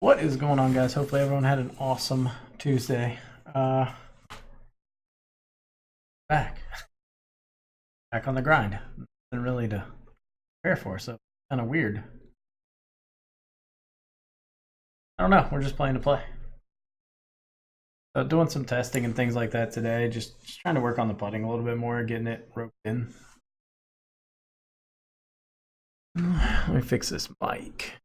What is going on, guys? Hopefully everyone had an awesome Tuesday. Back on the grind. Nothing really to prepare for, so kind of weird. I don't know. We're just playing to play. So doing some testing and things like that today. Just trying to work on the putting a little bit more, getting it roped in. Let me fix this mic.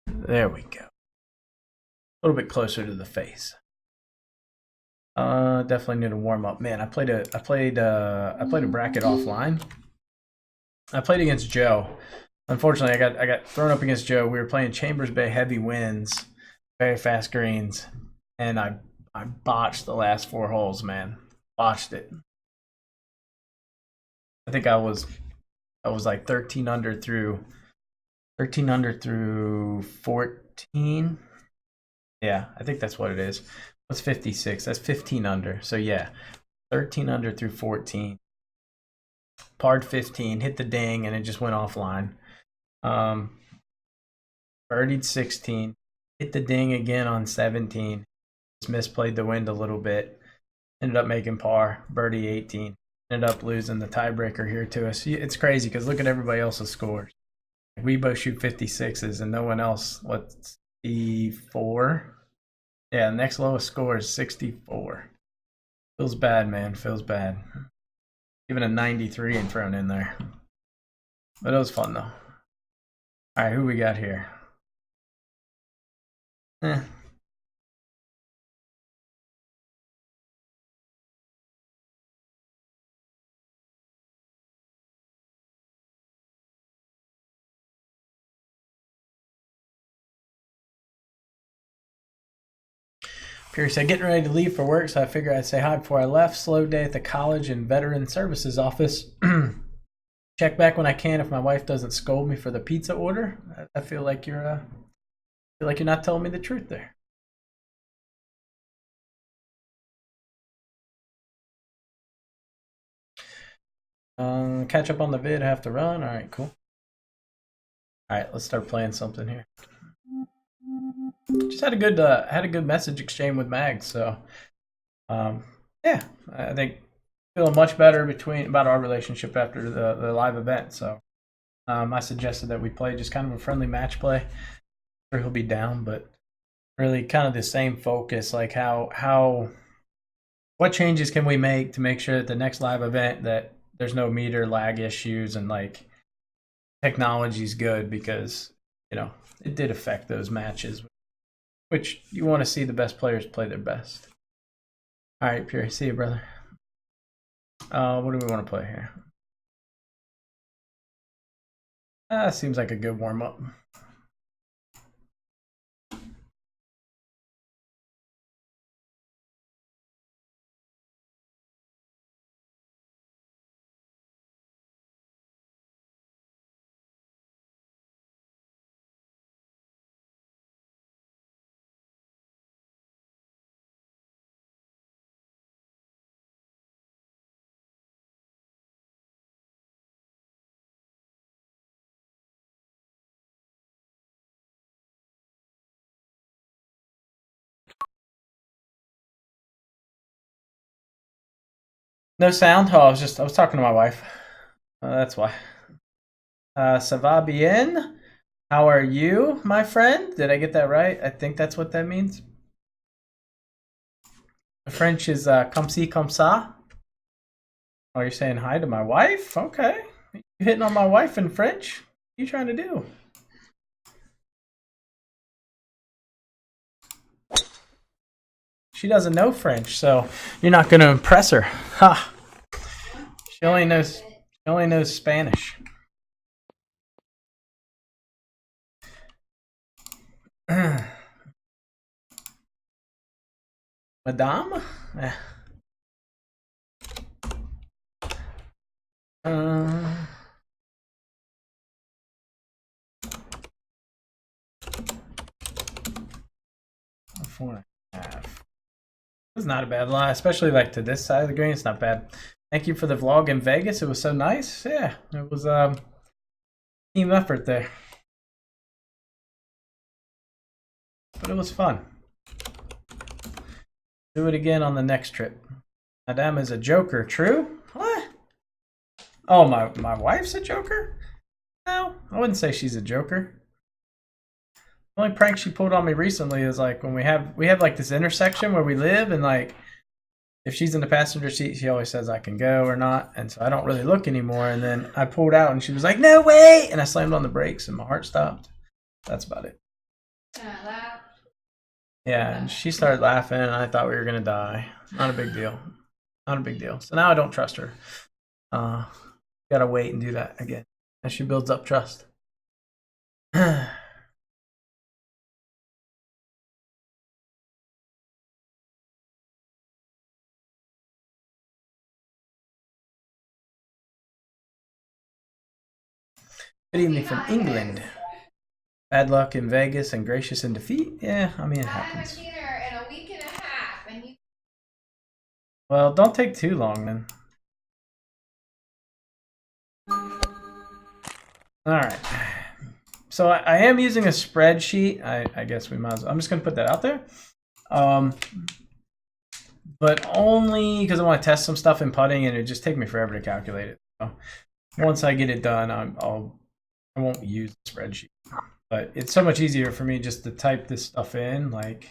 There we go. A little bit closer to the face. Definitely need to warm up. Man, I played a bracket offline. I played against Joe. Unfortunately, I got thrown up against Joe. We were playing Chambers Bay heavy winds, very fast greens, and I botched the last 4 holes. Man, botched it. I think I was like 13 under through 14. Yeah, I think that's what it is. What's 56? That's 15 under. So yeah, 13 under through 14. Parred 15, hit the ding, and it just went offline. Birdied 16, hit the ding again on 17. Just misplayed the wind a little bit. Ended up making par. Birdie 18. Ended up losing the tiebreaker here to us. It's crazy because look at everybody else's scores. We both shoot 56s and no one else. What's 64? Yeah, the next lowest score is 64. Feels bad, man. Feels bad. Even a 93 and thrown in there. But it was fun, though. All right, who we got here? Pierre said, getting ready to leave for work, so I figured I'd say hi before I left. Slow day at the college and veteran services office. Check back when I can if my wife doesn't scold me for the pizza order. I feel like you're not telling me the truth there. Catch up on the vid. Have to run. All right, cool. All right, let's start playing something here. Just had a good message exchange with Mag. So, yeah, I think feeling much better about our relationship after the live event. So, I suggested that we play just kind of a friendly match play. Sure, he'll be down, but really kind of the same focus. Like what changes can we make to make sure that the next live event that there's no meter lag issues and like technology's good, because it did affect those matches, which you want to see the best players play their best. All right, Pierre, see you, brother. What do we want to play here? Seems like a good warm up. No sound. Oh, I was talking to my wife. That's why. Ça va bien? How are you, my friend? Did I get that right? I think that's what that means. The French is comme ci, comme ça. Oh, you're saying hi to my wife? Okay. You hitting on my wife in French? What are you trying to do? She doesn't know French, so you're not going to impress her. Ha! She only knows Spanish. Madame? Uh, 4.5. It's not a bad lie, especially like to this side of the green. It's not bad. Thank you for the vlog in Vegas. It was so nice. Yeah, it was team effort there. but it was fun. Do it again on the next trip. Madame is a joker. True? What? Oh, my wife's a joker? No, I wouldn't say she's a joker. The only prank she pulled on me recently is like when we have like this intersection where we live, and like if she's in the passenger seat, she always says I can go or not, and so I don't really look anymore. And then I pulled out, and she was like, "No way!" And I slammed on the brakes, and my heart stopped. That's about it. Yeah, and she started laughing, and I thought we were gonna die. Not a big deal. Not a big deal. So now I don't trust her. Gotta wait and do that again as she builds up trust. Good evening from England. Bad luck in Vegas and gracious in defeat? Yeah, I mean, it happens. In a week and a half, and you... Well, don't take too long then. Alright. So I am using a spreadsheet. I guess we might as well. I'm just going to put that out there. But only because I want to test some stuff in putting, and it just take me forever to calculate it. So once I get it done, I won't use the spreadsheet. But it's so much easier for me just to type this stuff in. Like,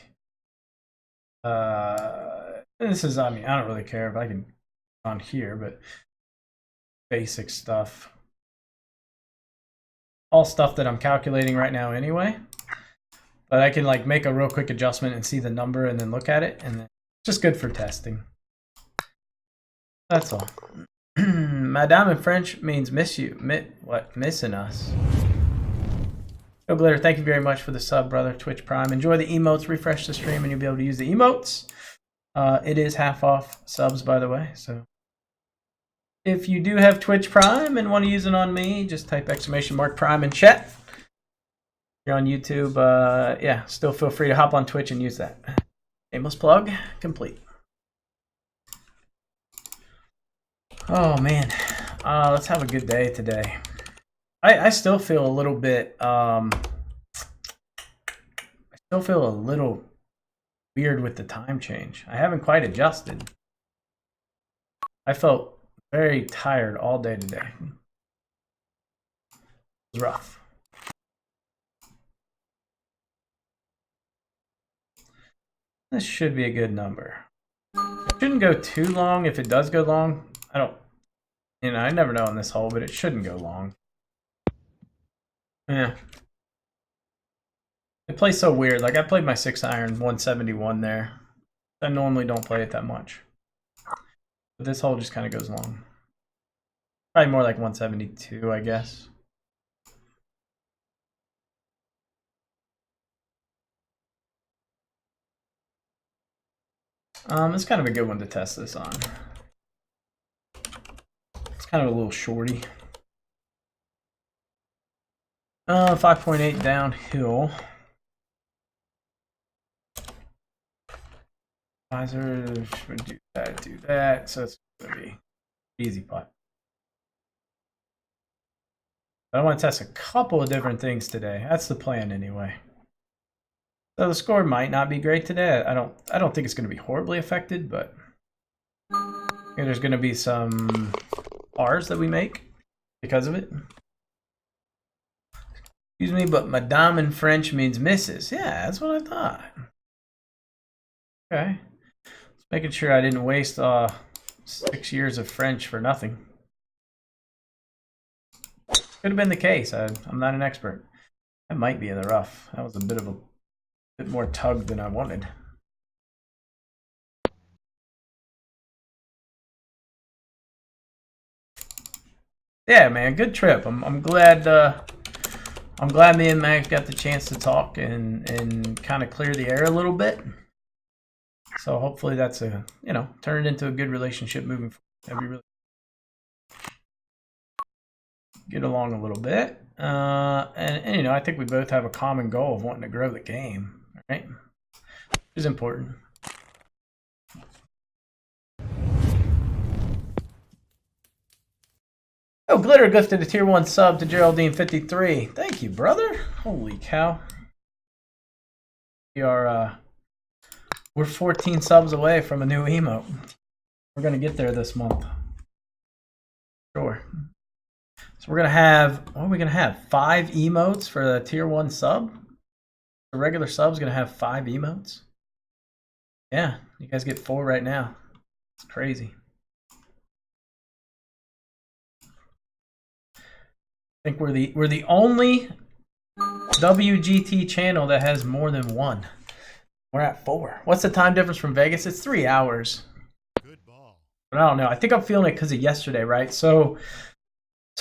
this is, I mean, I don't really care if I can on here, but basic stuff. All stuff that I'm calculating right now anyway. But I can like make a real quick adjustment and see the number and then look at it, and then it's just good for testing. That's all. Madame in French means miss you. What? Missing us. Yo, Glitter, thank you very much for the sub, brother. Twitch Prime. Enjoy the emotes. Refresh the stream and you'll be able to use the emotes. It is half off subs, by the way. So if you do have Twitch Prime and want to use it on me, just type !Prime in chat. If you're on YouTube, yeah, still feel free to hop on Twitch and use that. Shameless plug complete. Oh man, let's have a good day today. I still feel a little bit weird with the time change. I haven't quite adjusted. I felt very tired all day today. It was rough. This should be a good number. It shouldn't go too long. If it does go long, I never know on this hole, but it shouldn't go long. Yeah. It plays so weird. Like, I played my 6-iron 171 there. I normally don't play it that much. But this hole just kind of goes long. Probably more like 172, I guess. It's kind of a good one to test this on. It's kind of a little shorty. 5.8 downhill. Visor should do that. So it's gonna be easy putt. But I want to test a couple of different things today. That's the plan anyway. So the score might not be great today. I don't think it's going to be horribly affected, but there's going to be some R's that we make because of it. Excuse me, but Madame in French means missus. Yeah, that's what I thought. Okay. Just making sure I didn't waste 6 years of French for nothing. Could have been the case. I'm not an expert. That might be in the rough. That was a bit more tug than I wanted. Yeah, man, good trip. I'm glad me and Max got the chance to talk and kind of clear the air a little bit. So hopefully that's turn it into a good relationship moving forward. That'd be really get along a little bit. And I think we both have a common goal of wanting to grow the game, right? Which is important. Oh, Glitter gifted a tier 1 sub to Geraldine53. Thank you, brother. Holy cow. we're 14 subs away from a new emote. We're gonna get there this month. Sure. So we're gonna have, what are we gonna have? 5 emotes for the tier 1 sub? The regular sub's gonna have 5 emotes? Yeah, you guys get 4 right now. It's crazy. I think we're the only WGT channel that has more than 1. We're at 4. What's the time difference from Vegas? It's 3 hours. Good ball. But I don't know. I think I'm feeling it because of yesterday, right? So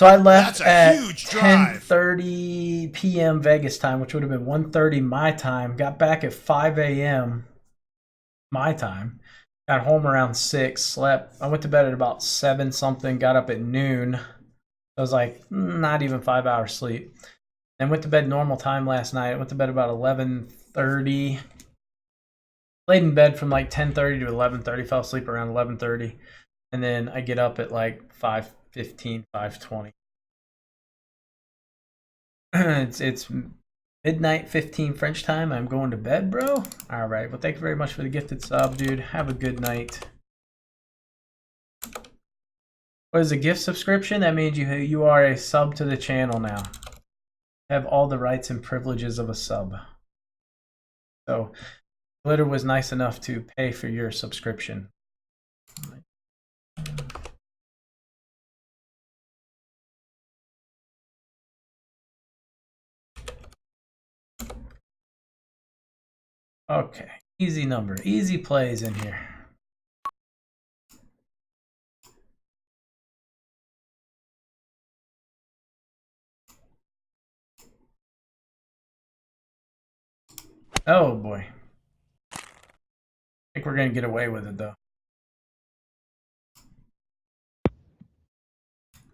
I left at 10:30 p.m. Vegas time, which would have been 1:30 my time. Got back at 5 a.m. my time. Got home around 6. Slept. I went to bed at about 7 something. Got up at noon. I was like not even 5 hours sleep. And went to bed normal time last night. I went to bed about 11:30. Laid in bed from like 10:30 to 11:30. Fell asleep around 11:30. And then I get up at like 5:15, 5:20. It's midnight 15 French time. I'm going to bed, bro. All right. Well, thank you very much for the gifted sub, dude. Have a good night. What is a gift subscription? That means you are a sub to the channel now. Have all the rights and privileges of a sub. So, Glitter was nice enough to pay for your subscription. Okay, easy number, easy plays in here. Oh boy. I think we're going to get away with it though.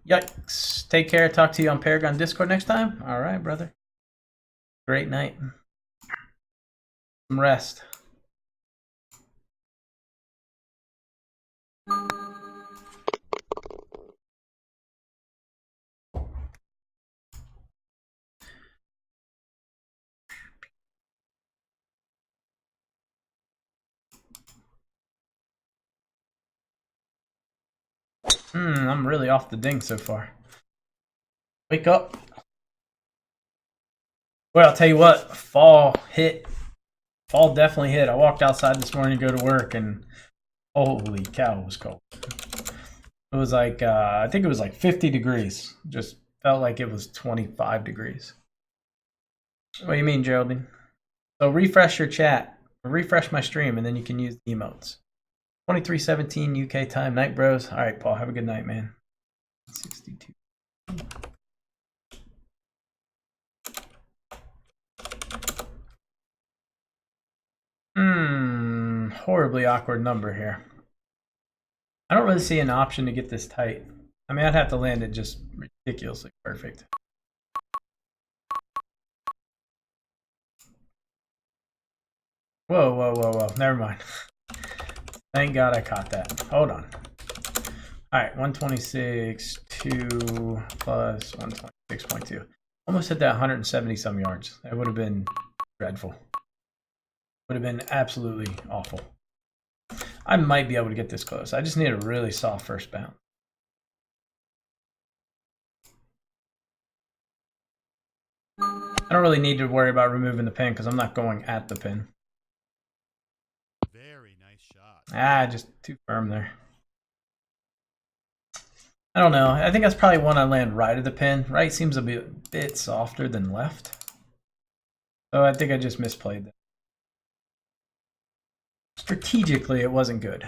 Yikes. Take care. Talk to you on Paragon Discord next time. All right, brother. Great night. Some rest. I'm really off the ding so far. Wake up. Well, I'll tell you what, fall hit. Fall definitely hit. I walked outside this morning to go to work and holy cow, it was cold. It was like, I think it was like 50 degrees. Just felt like it was 25 degrees. What do you mean, Geraldine? So refresh your chat, or refresh my stream, and then you can use the emotes. 23:17 UK time, night bros. All right, Paul, have a good night, man. 62. Horribly awkward number here. I don't really see an option to get this tight. I mean, I'd have to land it just ridiculously perfect. Whoa, whoa, whoa, whoa. Never mind. Thank God I caught that. Hold on. All right, 126.2 plus 126.2. Almost hit that 170 some yards. That would have been dreadful. Would have been absolutely awful. I might be able to get this close. I just need a really soft first bounce. I don't really need to worry about removing the pin because I'm not going at the pin. Very nice shot. Just too firm there. I don't know. I think that's probably one I land right of the pin. Right seems to be a bit softer than left. So I think I just misplayed that. Strategically, it wasn't good.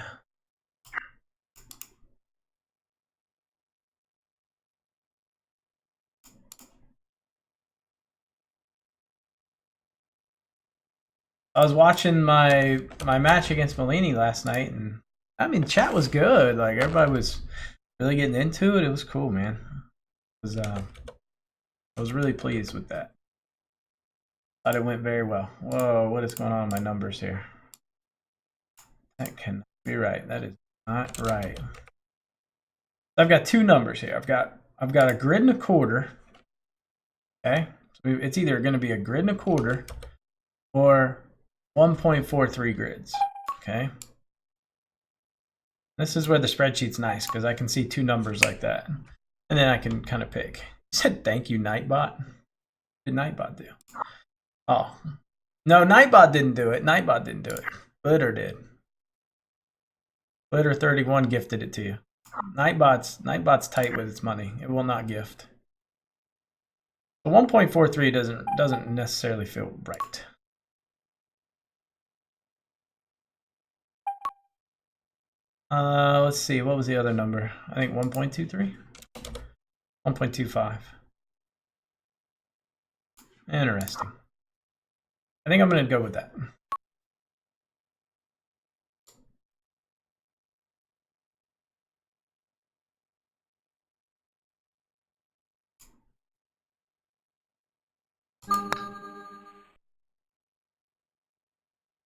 I was watching my match against Malini last night, and I mean, chat was good. Like everybody was really getting into it. It was cool, man. I was really pleased with that. Thought it went very well. Whoa, what is going on with my numbers here? That cannot be right. That is not right. I've got two numbers here. I've got a grid and a quarter. Okay, so it's either going to be a grid and a quarter, or 1.43 grids. Okay. This is where the spreadsheet's nice because I can see two numbers like that. And then I can kind of pick. You said thank you, Nightbot. What did Nightbot do? Oh. No, Nightbot didn't do it. Nightbot didn't do it. Glitter did. Glitter 31 gifted it to you. Nightbot's tight with its money. It will not gift. The 1.43 doesn't necessarily feel right. Let's see. What was the other number? I think 1.23? 1.25. Interesting. I think I'm going to go with that.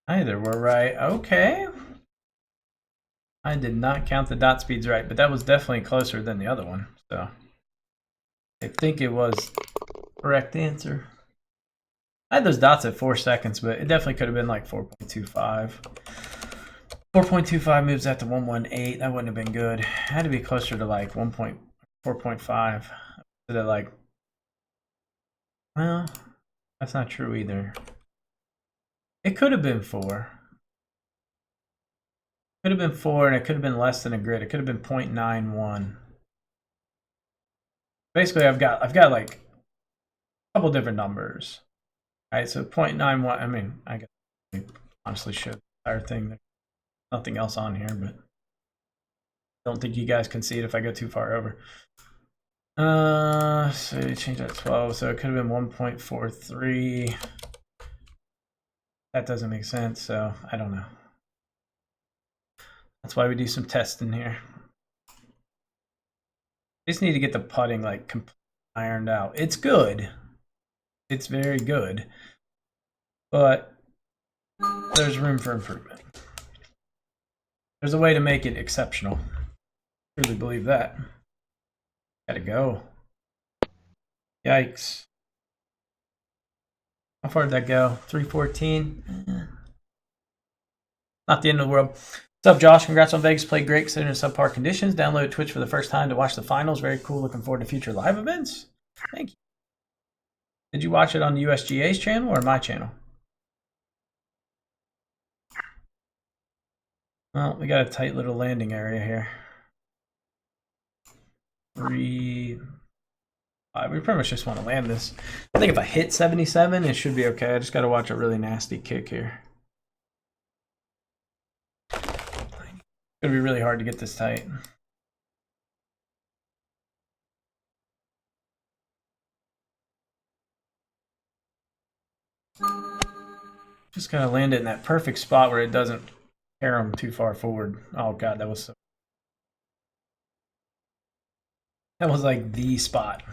Either were right. Okay. I did not count the dot speeds right, but that was definitely closer than the other one. So I think it was correct answer. I had those dots at 4 seconds, but it definitely could have been like 4.25. 4.25 moves that to 118. That wouldn't have been good. It had to be closer to like 4.5. So that like, well, that's not true either. It could have been 4. Could have been 4, and it could have been less than a grid. It could have been 0.91. Basically, I've got like a couple different numbers. All right, so 0.91. I mean, I guess I honestly show the entire thing. There's nothing else on here, but I don't think you guys can see it if I go too far over. So you change that to 12, so it could have been 1.43. That doesn't make sense, so I don't know. That's why we do some testing here. Just need to get the putting like completely ironed out. It's good. It's very good. But there's room for improvement. There's a way to make it exceptional. I really believe that. Gotta go. Yikes. How far did that go? 314? Not the end of the world. What's up, Josh? Congrats on Vegas. Played great considering subpar conditions. Downloaded Twitch for the first time to watch the finals. Very cool. Looking forward to future live events. Thank you. Did you watch it on USGA's channel or my channel? Well, we got a tight little landing area here. 3, 5. We pretty much just want to land this. I think if I hit 77, it should be okay. I just got to watch a really nasty kick here. It's gonna be really hard to get this tight. Just gotta land it in that perfect spot where it doesn't tear them too far forward. Oh god, that was like the spot.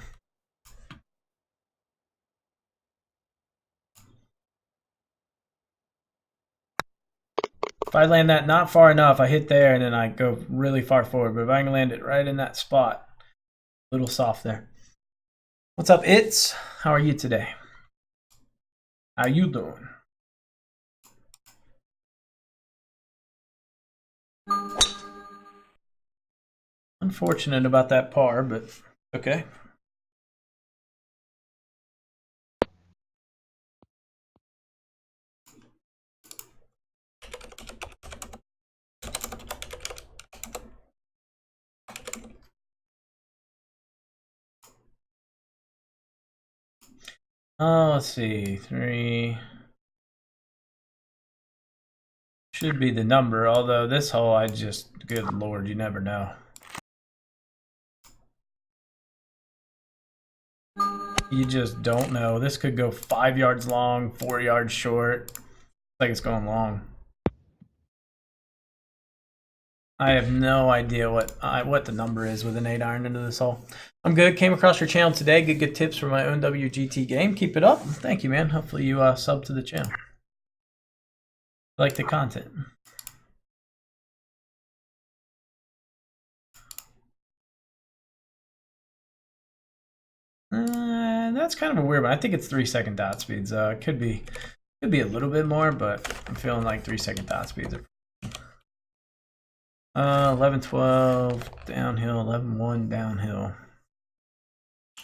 If I land that not far enough, I hit there and then I go really far forward. But if I can land it right in that spot, a little soft there. What's up, It's? How are you today? How you doing? Unfortunate about that par, but okay. Let's see, 3 should be the number, although this hole, good lord, you never know. You just don't know. This could go 5 yards long, 4 yards short. Looks like it's going long. I have no idea what the number is with an 8-iron into this hole. I'm good. Came across your channel today. Good tips for my own WGT game. Keep it up. Thank you, man. Hopefully you sub to the channel. Like the content. That's kind of a weird one. I think it's 3-second dot speeds. It could be Could be a little bit more, but I'm feeling like 3-second dot speeds are 11-12 downhill, 11-1 downhill.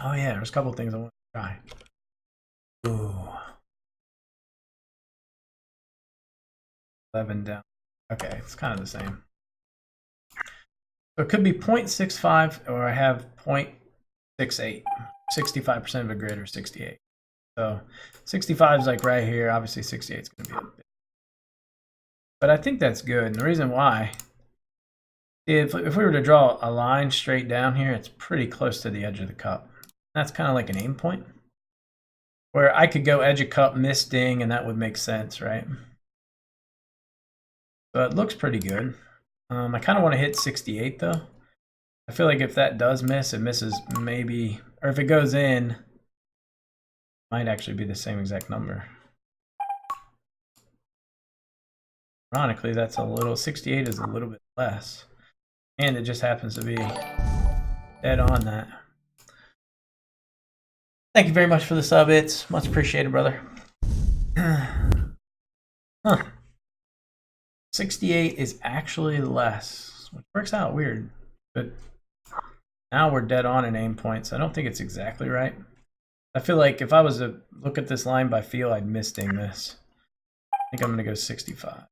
Oh yeah, there's a couple things I want to try. Ooh. 11 down. Okay, it's kind of the same. So it could be 0.65 or I have 0.68. 65% of a grid or 68. So 65 is like right here. Obviously 68 is going to be a bit. But I think that's good. And the reason why, if we were to draw a line straight down here, it's pretty close to the edge of the cup. That's kind of like an aim point. Where I could go edge of cup, miss ding, and that would make sense, right? So it looks pretty good. I kind of want to hit 68 though. I feel like if that does miss, it misses maybe, or if it goes in, it might actually be the same exact number. Ironically, that's a little, 68 is a little bit less. And it just happens to be dead on that. Thank you very much for the sub. It's much appreciated, brother. Huh. 68 is actually less, which works out weird. But now we're dead on in aim points. I don't think it's exactly right. I feel like if I was to look at this line by feel, I'd miss ding this. I think I'm going to go 65.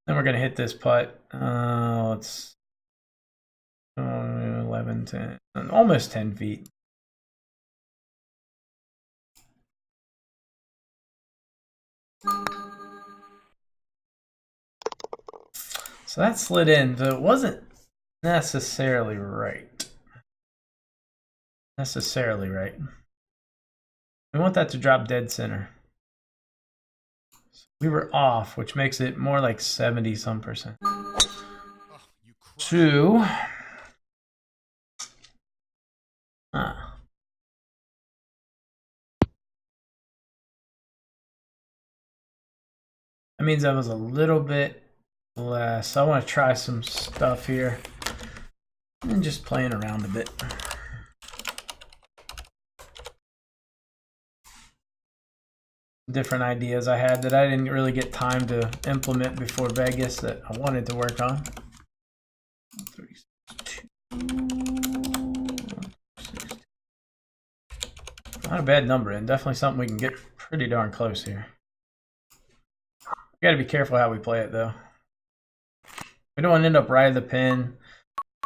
Then we're going to hit this putt. Let's 11, 10, almost 10 feet. So that slid in, but it wasn't necessarily right. We want that to drop dead center. We were off, which makes it more like 70-some%. Oh, you crushed it. 2. That means I was a little bit less. I want to try some stuff here and just playing around a bit. Different ideas I had that I didn't really get time to implement before Vegas that I wanted to work on. 32. Not a bad number, and definitely something we can get pretty darn close here. We got to be careful how we play it, though. We don't want to end up right of the pin,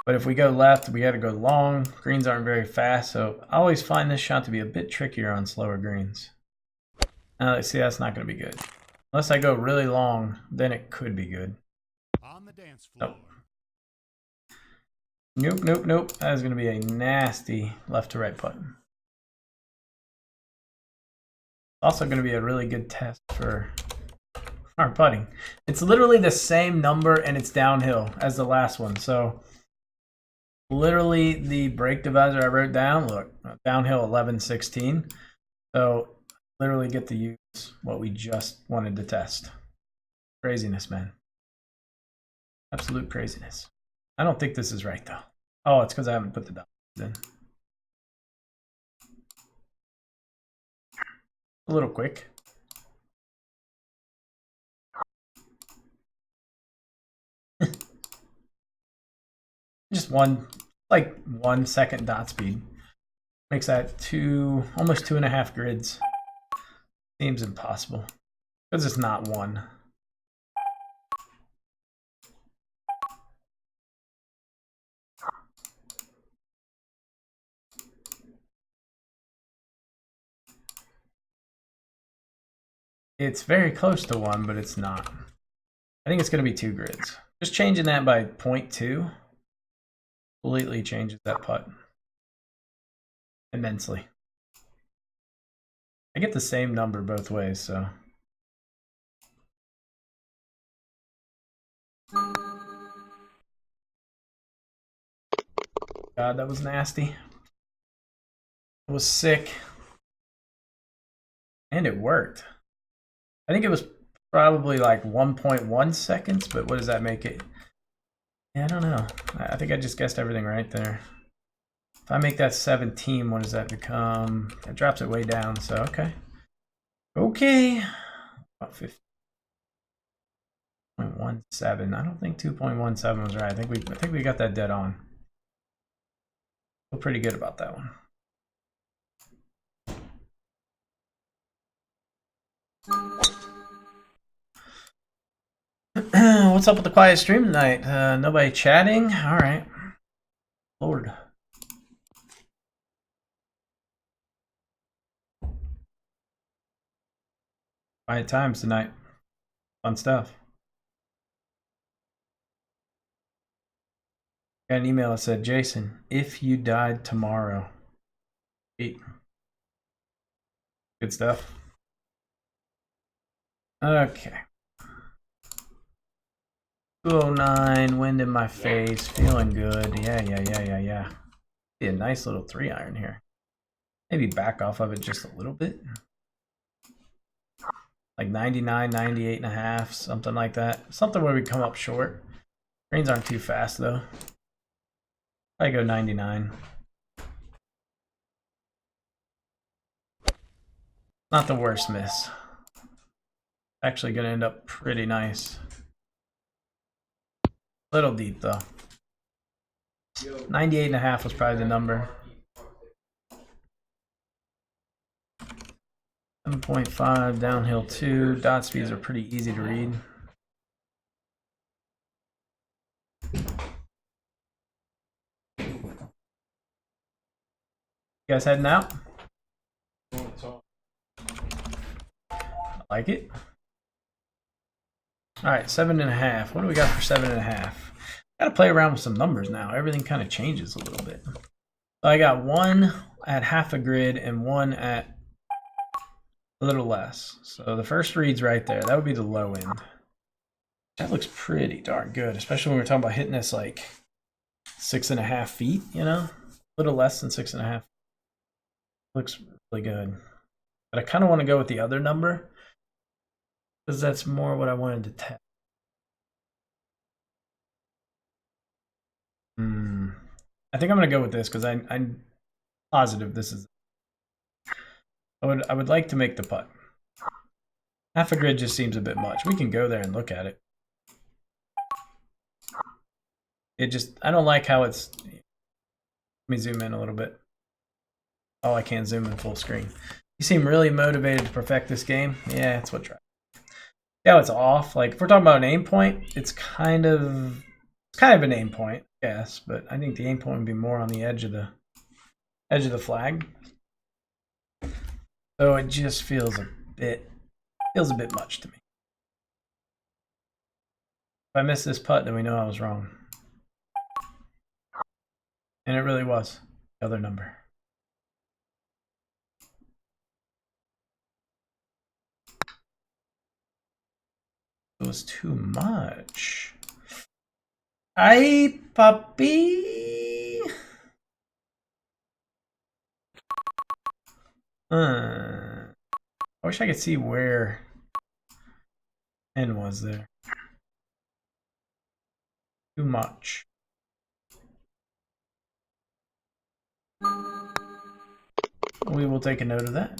but if we go left, we got to go long. Greens aren't very fast, so I always find this shot to be a bit trickier on slower greens. Now, let's see, that's not going to be good. Unless I go really long, then it could be good. On the dance floor. Nope. That is going to be a nasty left to right putt. Also going to be a really good test for our putting. It's literally the same number and it's downhill as the last one. So literally the break divisor I wrote down, look, downhill 11-16. So literally get to use what we just wanted to test. Craziness, man. Absolute craziness. I don't think this is right though. Oh, it's because I haven't put the dots in. A little quick. Just like 1 second dot speed. Makes that almost 2.5 grids. Seems impossible. Because it's not 1. It's very close to 1, but it's not. I think it's going to be 2 grids. Just changing that by 0.2 completely changes that putt immensely. I get the same number both ways, so. God, that was nasty. It was sick. And it worked. I think it was probably like 1.1 seconds, but what does that make it? Yeah, I don't know. I think I just guessed everything right there. If I make that 17, what does that become? It drops it way down, so okay. Okay. About 50.17. I don't think 2.17 was right. I think we got that dead on. Feel pretty good about that one. What's up with the quiet stream tonight? Nobody chatting? All right. Lord. Quiet times tonight. Fun stuff. Got an email that said, Jason, if you died tomorrow. Good stuff. Okay. 209, wind in my face, feeling good. Yeah. Be a nice little 3-iron here. Maybe back off of it just a little bit. Like 99, 98 and a half, something like that. Something where we come up short. Greens aren't too fast though. I go 99. Not the worst miss. Actually gonna end up pretty nice. Little deep though. 98 and a half was probably the number. 7.5 downhill 2. Dot speeds are pretty easy to read. You guys heading out? Like it? All right, 7.5. What do we got for 7.5? Gotta play around with some numbers now. Everything kind of changes a little bit. So I got one at half a grid and one at a little less. So the first read's right there. That would be the low end. That looks pretty darn good, especially when we're talking about hitting this like 6.5 feet, you know? A little less than 6.5. Looks really good. But I kind of want to go with the other number because that's more what I wanted to test. I think I'm going to go with this because I'm positive this is. I would like to make the putt. Half a grid just seems a bit much. We can go there and look at it. I don't like how it's. Let me zoom in a little bit. Oh, I can't zoom in full screen. You seem really motivated to perfect this game. Yeah, that's what try. Yeah, it's off. Like if we're talking about an aim point, it's kind of an aim point, yes, but I think the aim point would be more on the edge of the flag. So it just feels a bit much to me. If I miss this putt, then we know I was wrong. And it really was the other number. It was too much. Ay, papi. I wish I could see where N was there. Too much. We will take a note of that.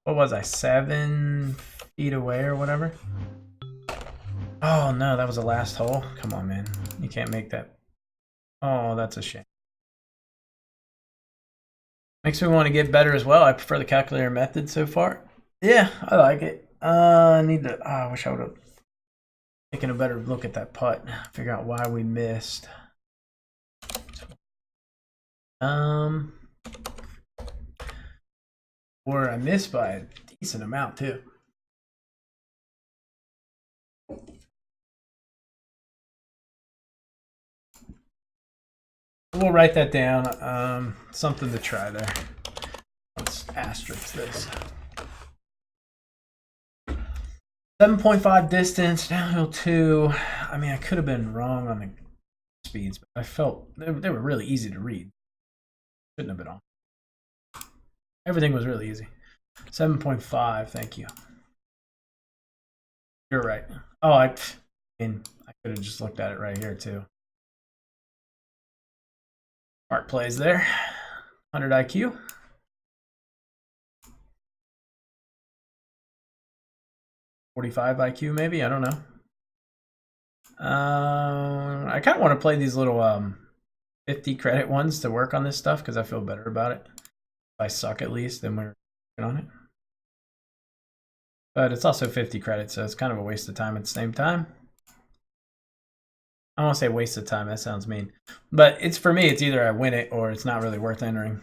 What was I, 7 feet away or whatever? Oh no, that was the last hole. Come on, man. You can't make that. Oh, that's a shame. Makes me want to get better as well. I prefer the calculator method so far. Yeah, I like it. I need to. I wish I would have taken a better look at that putt. Figure out why we missed. Or I missed by a decent amount too. We'll write that down. Something to try there. Let's asterisk this. 7.5 distance, downhill 2. I mean, I could have been wrong on the speeds, but I felt they were really easy to read. Shouldn't have been on. Everything was really easy. 7.5, thank you. You're right. Oh, I could have just looked at it right here too. Smart plays there. 100 IQ. $45 IQ maybe, I don't know. I kind of want to play these little 50 credit ones to work on this stuff because I feel better about it. If I suck at least, then we're working on it. But it's also 50 credits, so it's kind of a waste of time at the same time. I don't want to say waste of time, that sounds mean. But it's for me, it's either I win it or it's not really worth entering.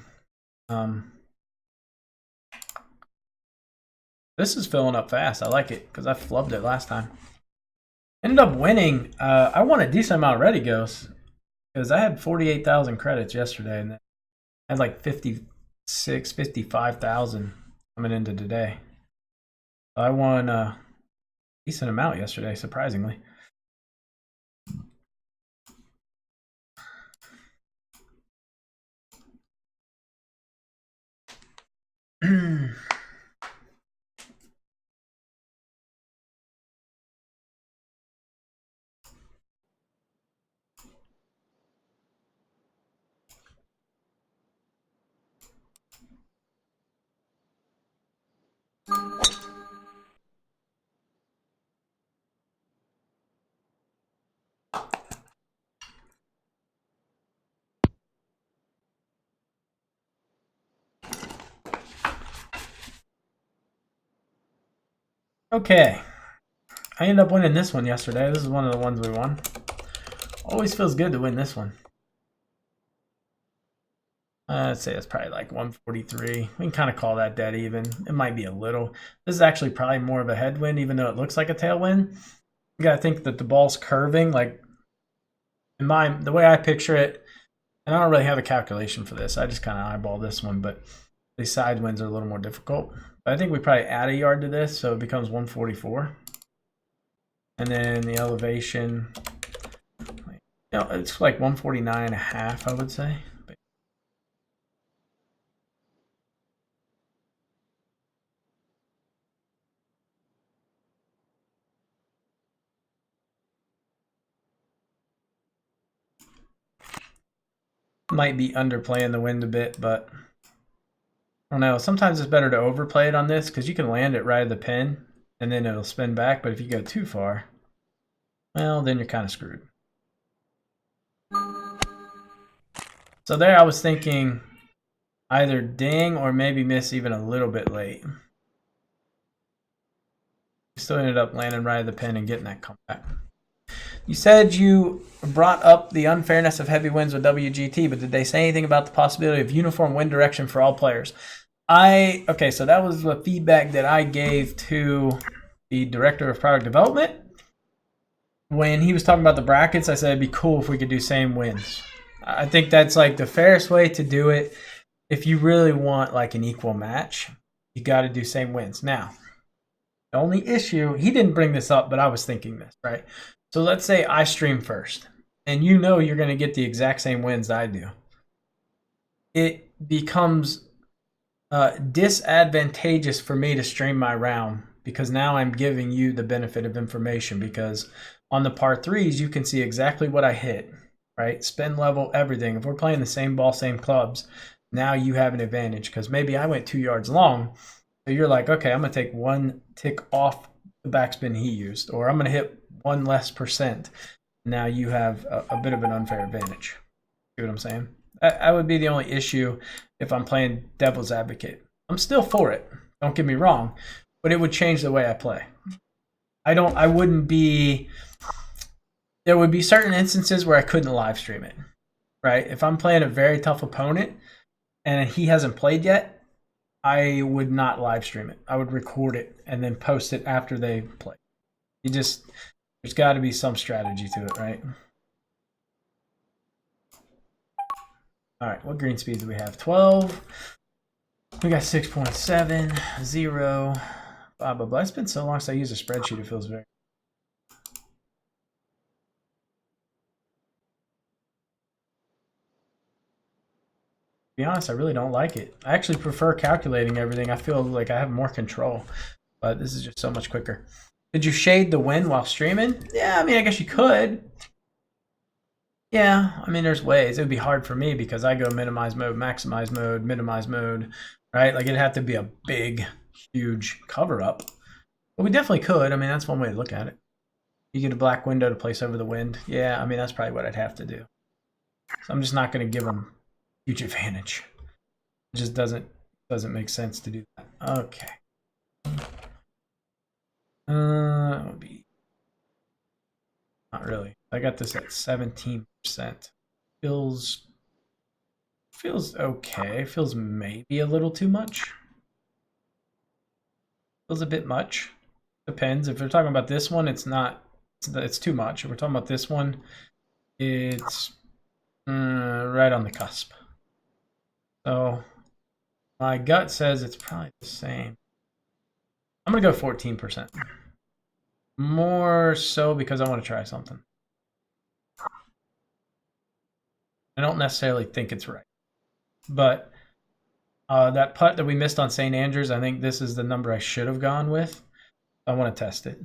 This is filling up fast. I like it because I flubbed it last time. Ended up winning. I won a decent amount of Ready Ghosts because I had 48,000 credits yesterday and I had like 55,000 coming into today. I won a decent amount yesterday, surprisingly. Okay, I ended up winning this one yesterday. This is one of the ones we won. Always feels good to win this one. Let's say it's probably like 143. We can kind of call that dead even. It might be a little. This is actually probably more of a headwind, even though it looks like a tailwind. You gotta think that the ball's curving, like in my the way I picture it. And I don't really have a calculation for this. I just kind of eyeball this one, but these side winds are a little more difficult. But I think we probably add a yard to this, so it becomes 144. And then the elevation, you know, it's like 149.5, I would say. Might be underplaying the wind a bit, but I don't know. Sometimes it's better to overplay it on this because you can land it right at the pin and then it'll spin back. But if you go too far, well, then you're kind of screwed. So there I was thinking either ding or maybe miss even a little bit late. Still ended up landing right at the pin and getting that comeback. You said you brought up the unfairness of heavy winds with WGT, but did they say anything about the possibility of uniform wind direction for all players? Okay, so that was the feedback that I gave to the director of product development. When he was talking about the brackets, I said it'd be cool if we could do same winds. I think that's like the fairest way to do it. If you really want like an equal match, you got to do same winds. Now, the only issue, he didn't bring this up, but I was thinking this, right? So let's say I stream first, and you know you're going to get the exact same wins I do. It becomes disadvantageous for me to stream my round because now I'm giving you the benefit of information because on the par threes, you can see exactly what I hit, right? Spin level, everything. If we're playing the same ball, same clubs, now you have an advantage because maybe I went 2 yards long. So you're like, okay, I'm going to take one tick off the backspin he used, or I'm going to hit 1 less percent. Now you have a bit of an unfair advantage. See what I'm saying? That would be the only issue if I'm playing devil's advocate. I'm still for it. Don't get me wrong, but it would change the way I play. I wouldn't be. There would be certain instances where I couldn't live stream it, right? If I'm playing a very tough opponent and he hasn't played yet, I would not live stream it. I would record it and then post it after they play. There's got to be some strategy to it, right? All right, what green speeds do we have? 12. We got 6.7, 0, blah, blah, blah. It's been so long since I used a spreadsheet, it feels very... To be honest, I really don't like it. I actually prefer calculating everything. I feel like I have more control, but this is just so much quicker. Could you shade the wind while streaming? Yeah, I mean, I guess you could. Yeah, I mean, there's ways. It would be hard for me because I go minimize mode, maximize mode, minimize mode, right? Like it'd have to be a big, huge cover up. But we definitely could. I mean, that's one way to look at it. You get a black window to place over the wind. Yeah, I mean, that's probably what I'd have to do. So I'm just not going to give them huge advantage. It just doesn't make sense to do that. Okay. That would be not really. I got this at 17%. Feels okay. Feels maybe a little too much. Feels a bit much. Depends. If we're talking about this one, it's not. It's too much. If we're talking about this one, it's right on the cusp. So my gut says it's probably the same. I'm gonna go 14%. More so because I want to try something. I don't necessarily think it's right, but that putt that we missed on St. Andrews, I think this is the number I should have gone with. I want to test it.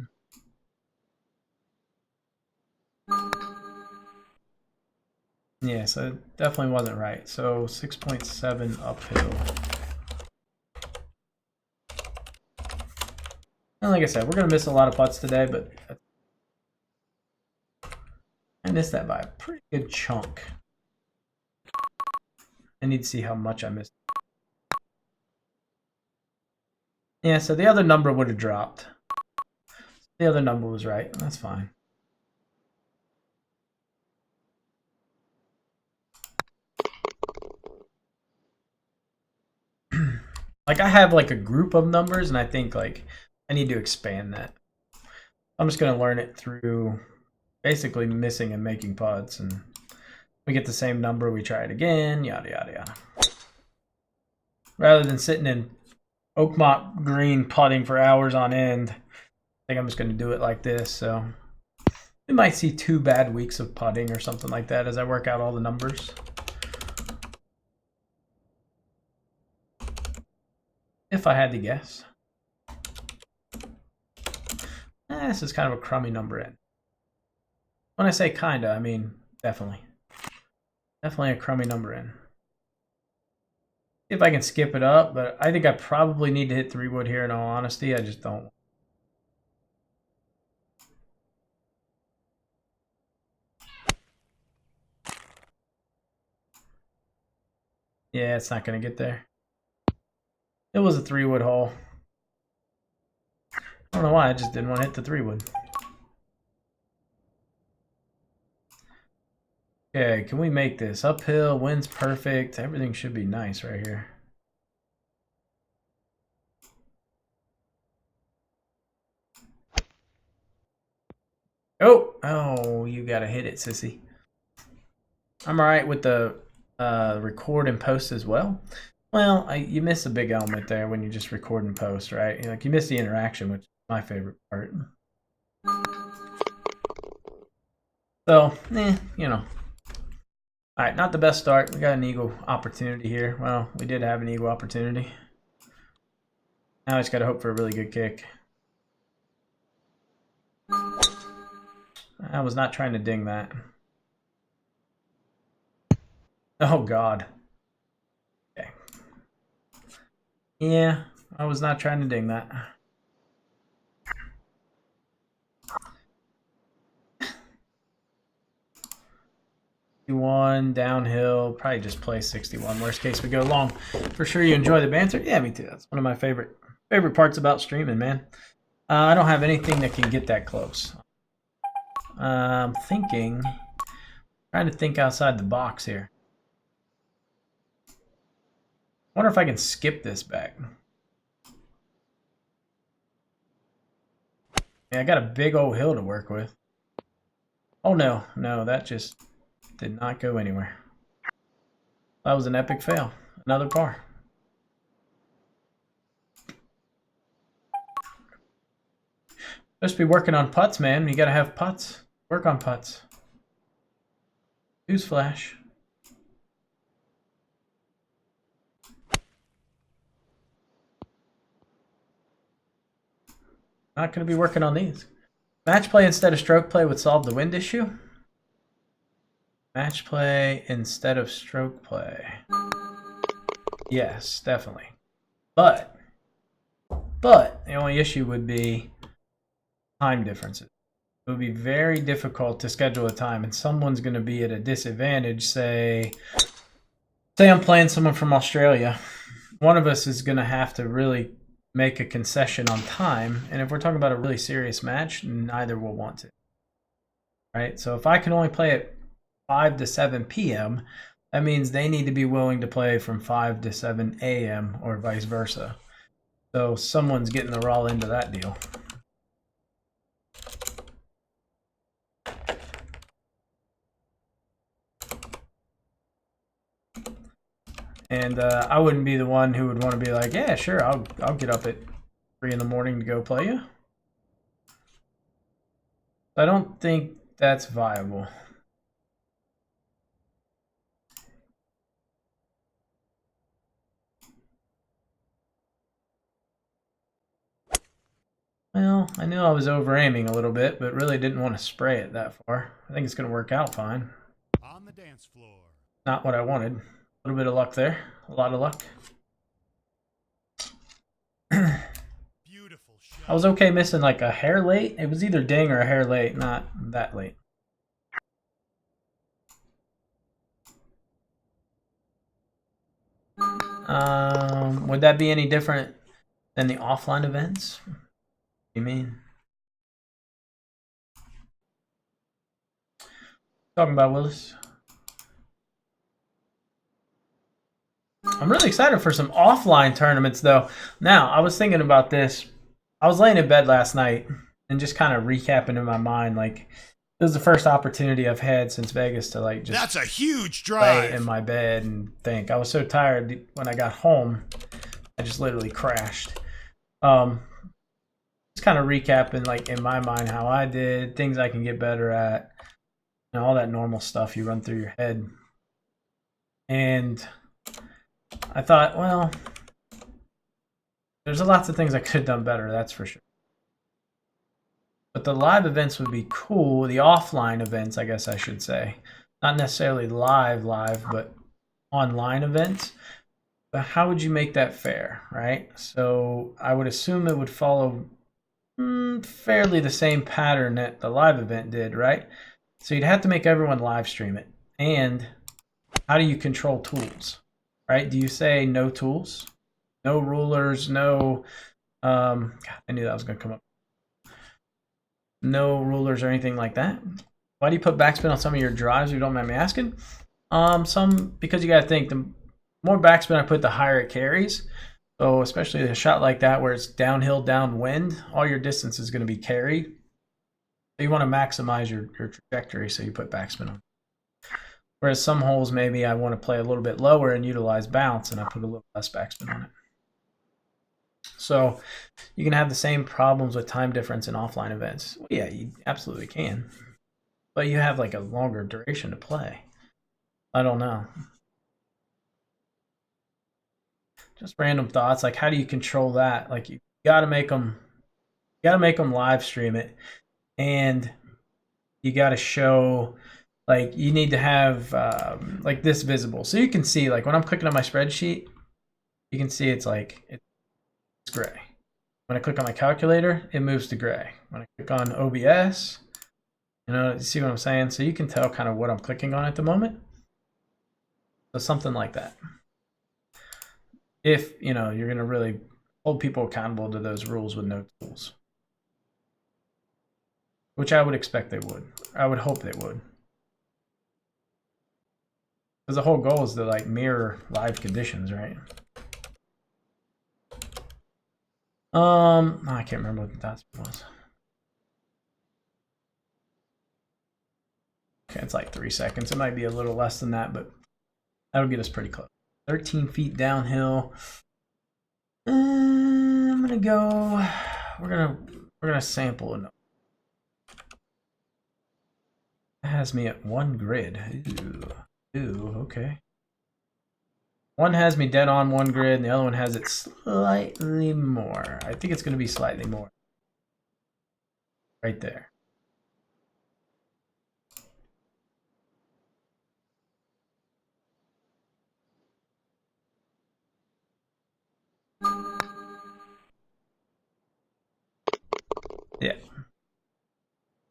Yeah, so it definitely wasn't right. So 6.7 uphill. And like I said, we're going to miss a lot of putts today, but I missed that by a pretty good chunk. I need to see how much I missed. Yeah, so the other number would have dropped. The other number was right. That's fine. Like I have like a group of numbers, and I think like I need to expand that. I'm just going to learn it through basically missing and making putts, and we get the same number, we try it again, yada yada yada. Rather than sitting in Oakmont Green putting for hours on end, I think I'm just going to do it like this. So we might see 2 bad weeks of putting or something like that as I work out all the numbers. If I had to guess. This is kind of a crummy number in. When I say kinda, I mean definitely. Definitely a crummy number in. See if I can skip it up, but I think I probably need to hit 3 wood here in all honesty. I just don't. Yeah, it's not going to get there. It was a 3 wood hole. I don't know why, I just didn't want to hit the 3 wood. Okay, can we make this? Uphill, wind's perfect. Everything should be nice right here. Oh, you gotta hit it, sissy. I'm alright with the record and post as well. Well, you miss a big element there when you just record and post, right? Like you miss the interaction, which is my favorite part. So, you know. All right, not the best start. We got an eagle opportunity here. Well, we did have an eagle opportunity. Now I just got to hope for a really good kick. I was not trying to ding that. Oh, God. Okay. Yeah, I was not trying to ding that. One downhill, probably just play 61. Worst case, we go long. For sure, you enjoy the banter. Yeah, me too. That's one of my favorite parts about streaming, man. I don't have anything that can get that close. I'm trying to think outside the box here. I wonder if I can skip this back. Yeah, I got a big old hill to work with. Oh no, that just did not go anywhere. That was an epic fail. Another par. Just be working on putts, man. You gotta have putts. Work on putts. Newsflash. Not gonna be working on these. Match play instead of stroke play would solve the wind issue. Match play instead of stroke play. Yes, definitely. But the only issue would be time differences. It would be very difficult to schedule a time, and someone's going to be at a disadvantage. Say I'm playing someone from Australia. One of us is going to have to really make a concession on time, and if we're talking about a really serious match, neither will want to. Right? So if I can only play at 5 to 7 p.m., that means they need to be willing to play from 5 to 7 a.m. or vice versa. So someone's getting the raw end of that deal. And I wouldn't be the one who would want to be like, yeah, sure, I'll get up at 3 in the morning to go play you. I don't think that's viable. Well, I knew I was over aiming a little bit, but really didn't want to spray it that far. I think it's going to work out fine. On the dance floor. Not what I wanted. A little bit of luck there. A lot of luck. Beautiful shot. I was okay missing like a hair late. It was either ding or a hair late, not that late. Would that be any different than the offline events? You mean? Talking about Willis. I'm really excited for some offline tournaments though. Now, I was thinking about this. I was laying in bed last night and just kind of recapping in my mind, like, this is the first opportunity I've had since Vegas to like just That's a huge lay drive. in my bed and think. I was so tired when I got home, I just literally crashed. Just kind of recapping, like, in my mind how I did, things I can get better at, and all that normal stuff you run through your head. And I thought, well, there's lots of things I could have done better, that's for sure. But the live events would be cool. The offline events, I guess I should say. Not necessarily live, but online events. But how would you make that fair, right? So I would assume it would follow fairly the same pattern that the live event did, right? So you'd have to make everyone live stream it. And how do you control tools, right? Do you say no tools? No rulers, no... God, I knew that was going to come up. No rulers or anything like that. Why do you put backspin on some of your drives, if you don't mind me asking? Because you got to think, the more backspin I put, the higher it carries. So especially a shot like that where it's downhill, downwind, all your distance is going to be carried. So you want to maximize your trajectory, so you put backspin on. Whereas some holes, maybe I want to play a little bit lower and utilize bounce, and I put a little less backspin on it. So you can have the same problems with time difference in offline events. Well, yeah, you absolutely can. But you have like a longer duration to play. I don't know. Just random thoughts. Like, how do you control that? Like, you gotta make them live stream it, and you gotta show, like, you need to have like this visible, so you can see, like, when I'm clicking on my spreadsheet, you can see it's like it's gray. When I click on my calculator, it moves to gray. When I click on OBS, you see what I'm saying? So you can tell kind of what I'm clicking on at the moment. So something like that. If, you're going to really hold people accountable to those rules with no tools. Which I would expect they would. I would hope they would. Because the whole goal is to, like, mirror live conditions, right? I can't remember what the dot speed was. Okay, it's like 3 seconds. It might be a little less than that, but that'll get us pretty close. 13 feet downhill. I'm gonna go. We're gonna sample enough. That has me at 1 grid. Ooh, okay. One has me dead on 1 grid, and the other one has it slightly more. I think it's going to be slightly more. Right there.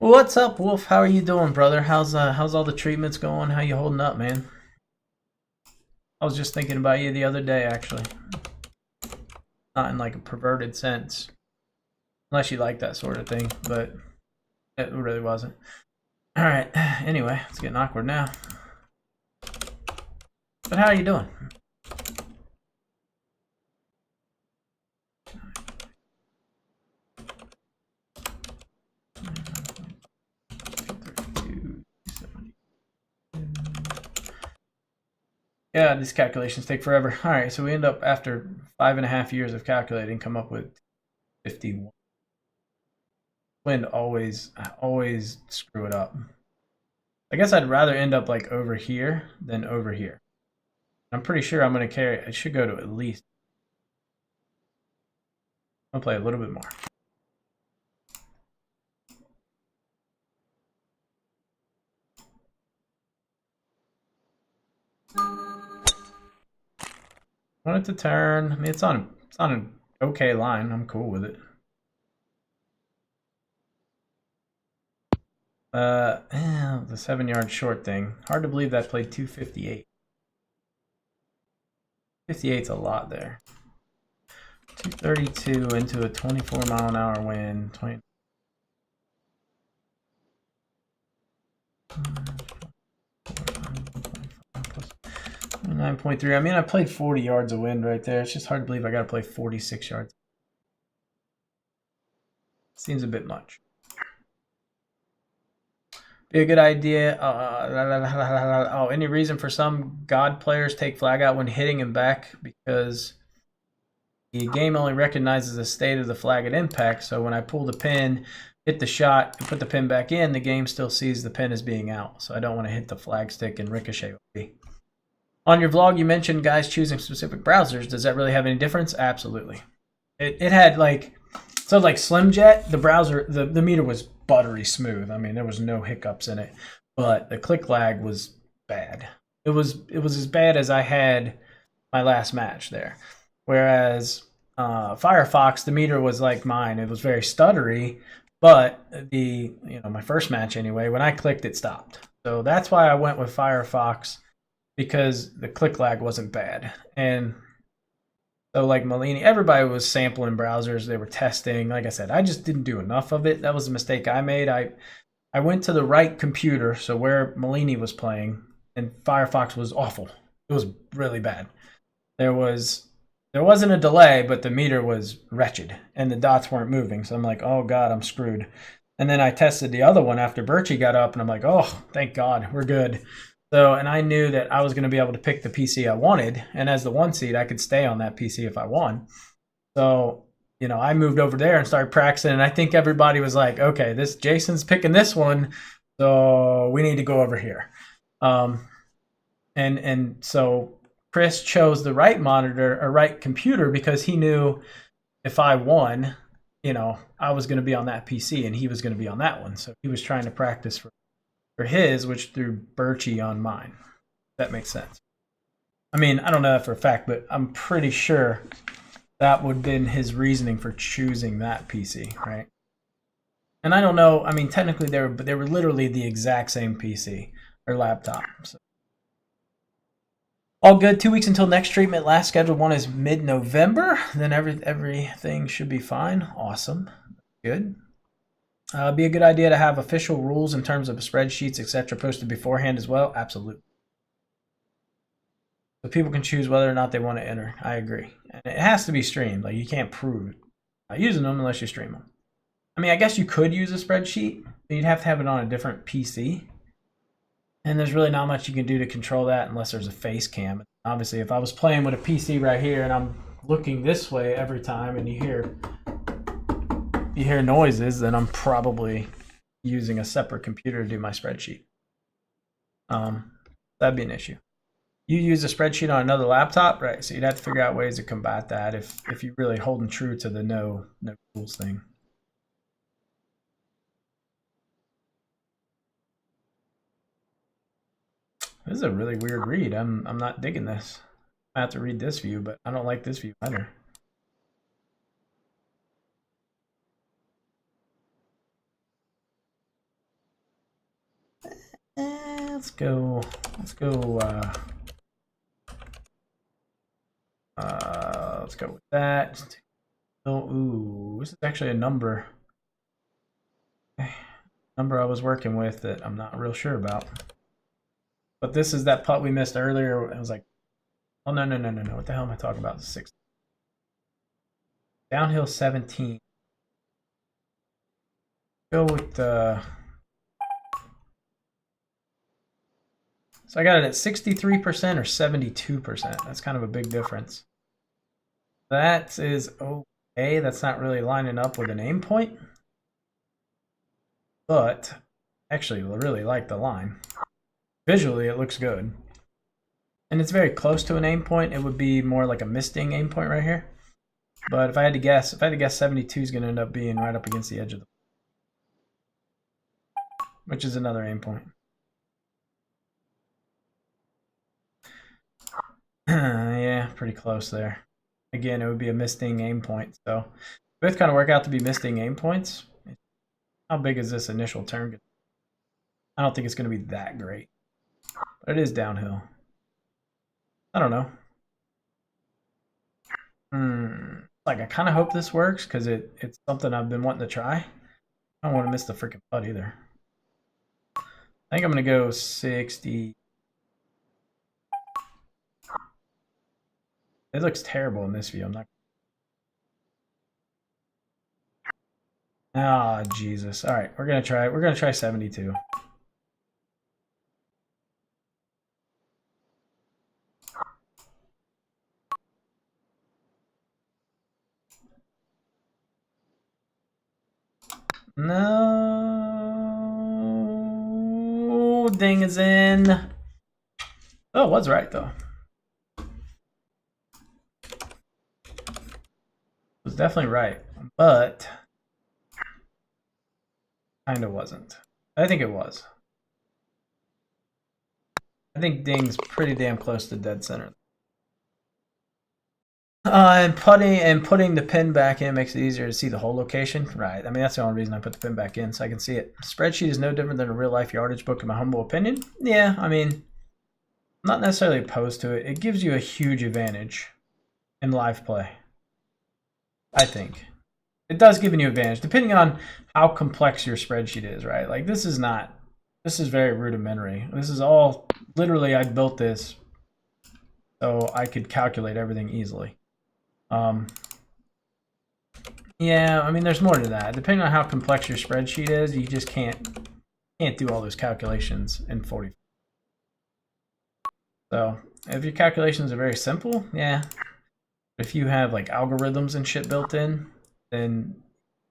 What's up, Wolf? How are you doing, brother? How's all the treatments going? How you holding up, man? I was just thinking about you the other day, actually. Not in like a perverted sense, unless you like that sort of thing, but it really wasn't. All right. Anyway, it's getting awkward now. But how are you doing? Yeah, these calculations take forever. All right, so we end up after 5.5 years of calculating, come up with 51. Wind always screw it up. I guess I'd rather end up like over here than over here. I'm pretty sure I'm going to carry. I should go to at least. I'll play a little bit more. Want it to turn. I mean, it's on an okay line. I'm cool with it. The 7-yard short thing. Hard to believe that played 258. 58's a lot there. 232 into a 24-mile-an-hour wind. 20. 9.3. I mean, I played 40 yards of wind right there. It's just hard to believe I got to play 46 yards. Seems a bit much. Be a good idea. Oh, any reason for some God players take flag out when hitting him back because the game only recognizes the state of the flag at impact. So when I pull the pin, hit the shot, and put the pin back in, the game still sees the pin as being out. So I don't want to hit the flag stick and ricochet. On your vlog, you mentioned guys choosing specific browsers. Does that really have any difference? Absolutely. It had like, so like SlimJet, the browser, the meter was buttery smooth. I mean, there was no hiccups in it, but the click lag was bad. It was as bad as I had my last match there. Whereas Firefox, the meter was like mine. It was very stuttery, but my first match anyway, when I clicked, it stopped. So that's why I went with Firefox, because the click lag wasn't bad. And so like Malini, everybody was sampling browsers. They were testing. Like I said, I just didn't do enough of it. That was a mistake I made. I went to the right computer, so where Malini was playing, and Firefox was awful. It was really bad. There wasn't a delay, but the meter was wretched, and the dots weren't moving. So I'm like, oh God, I'm screwed. And then I tested the other one after Birchie got up, and I'm like, oh, thank God, we're good. So, and I knew that I was going to be able to pick the PC I wanted, and as the 1 seed, I could stay on that PC if I won. So, I moved over there and started practicing, and I think everybody was like, okay, this Jason's picking this one, so we need to go over here. And so Chris chose the right monitor or right computer because he knew if I won, I was going to be on that PC and he was going to be on that one. So he was trying to practice for his, which threw Birchie on mine. That makes sense. I mean, I don't know that for a fact, but I'm pretty sure that would have been his reasoning for choosing that PC, right? And I don't know. I mean, technically, they were literally the exact same PC or laptop. So. All good. 2 weeks until next treatment. Last scheduled one is mid-November. Then everything should be fine. Awesome. Good. Be a good idea to have official rules in terms of spreadsheets, etc., posted beforehand as well. Absolutely. So people can choose whether or not they want to enter. I agree. And it has to be streamed. Like, you can't prove using them unless you stream them. I mean, I guess you could use a spreadsheet, but you'd have to have it on a different PC. And there's really not much you can do to control that unless there's a face cam. Obviously, if I was playing with a PC right here and I'm looking this way every time and you hear noises, then I'm probably using a separate computer to do my spreadsheet. That'd be an issue. You use a spreadsheet on another laptop, right? So you'd have to figure out ways to combat that if you're really holding true to the no rules thing. This is a really weird read. I'm not digging this. I have to read this view, but I don't like this view better. Let's go with that. Oh, ooh, this is actually a number. Number I was working with that I'm not real sure about. But this is that putt we missed earlier. I was like, oh, no. What the hell am I talking about? 6. Downhill 17. Go with the... So I got it at 63% or 72%. That's kind of a big difference. That is okay. That's not really lining up with an aim point. But actually, I really like the line. Visually, it looks good. And it's very close to an aim point. It would be more like a misting aim point right here. But if I had to guess 72 is going to end up being right up against the edge of the... Which is another aim point. Yeah, pretty close there. Again, it would be a misting aim point. So both kind of work out to be misting aim points. How big is this initial turn? I don't think it's going to be that great. But it is downhill. I don't know. Like, I kind of hope this works because it's something I've been wanting to try. I don't want to miss the freaking putt either. I think I'm going to go 60. It looks terrible in this view. I'm not. Ah, Jesus. All right, we're gonna try. We're gonna try 72. No, ding is in. Oh, it was right though. It was definitely right, but kind of wasn't. I think it was. I think ding's pretty damn close to dead center. And putting the pin back in makes it easier to see the hole location. Right. I mean, that's the only reason I put the pin back in, so I can see it. Spreadsheet is no different than a real life yardage book, in my humble opinion. Yeah, I mean, I'm not necessarily opposed to it. It gives you a huge advantage in live play. I think. It does give you an advantage, depending on how complex your spreadsheet is, right? Like, this is very rudimentary. This is all, literally, I built this so I could calculate everything easily. Yeah, I mean, there's more to that. Depending on how complex your spreadsheet is, you just can't do all those calculations in 40. So if your calculations are very simple, yeah. If you have like algorithms and shit built in, then you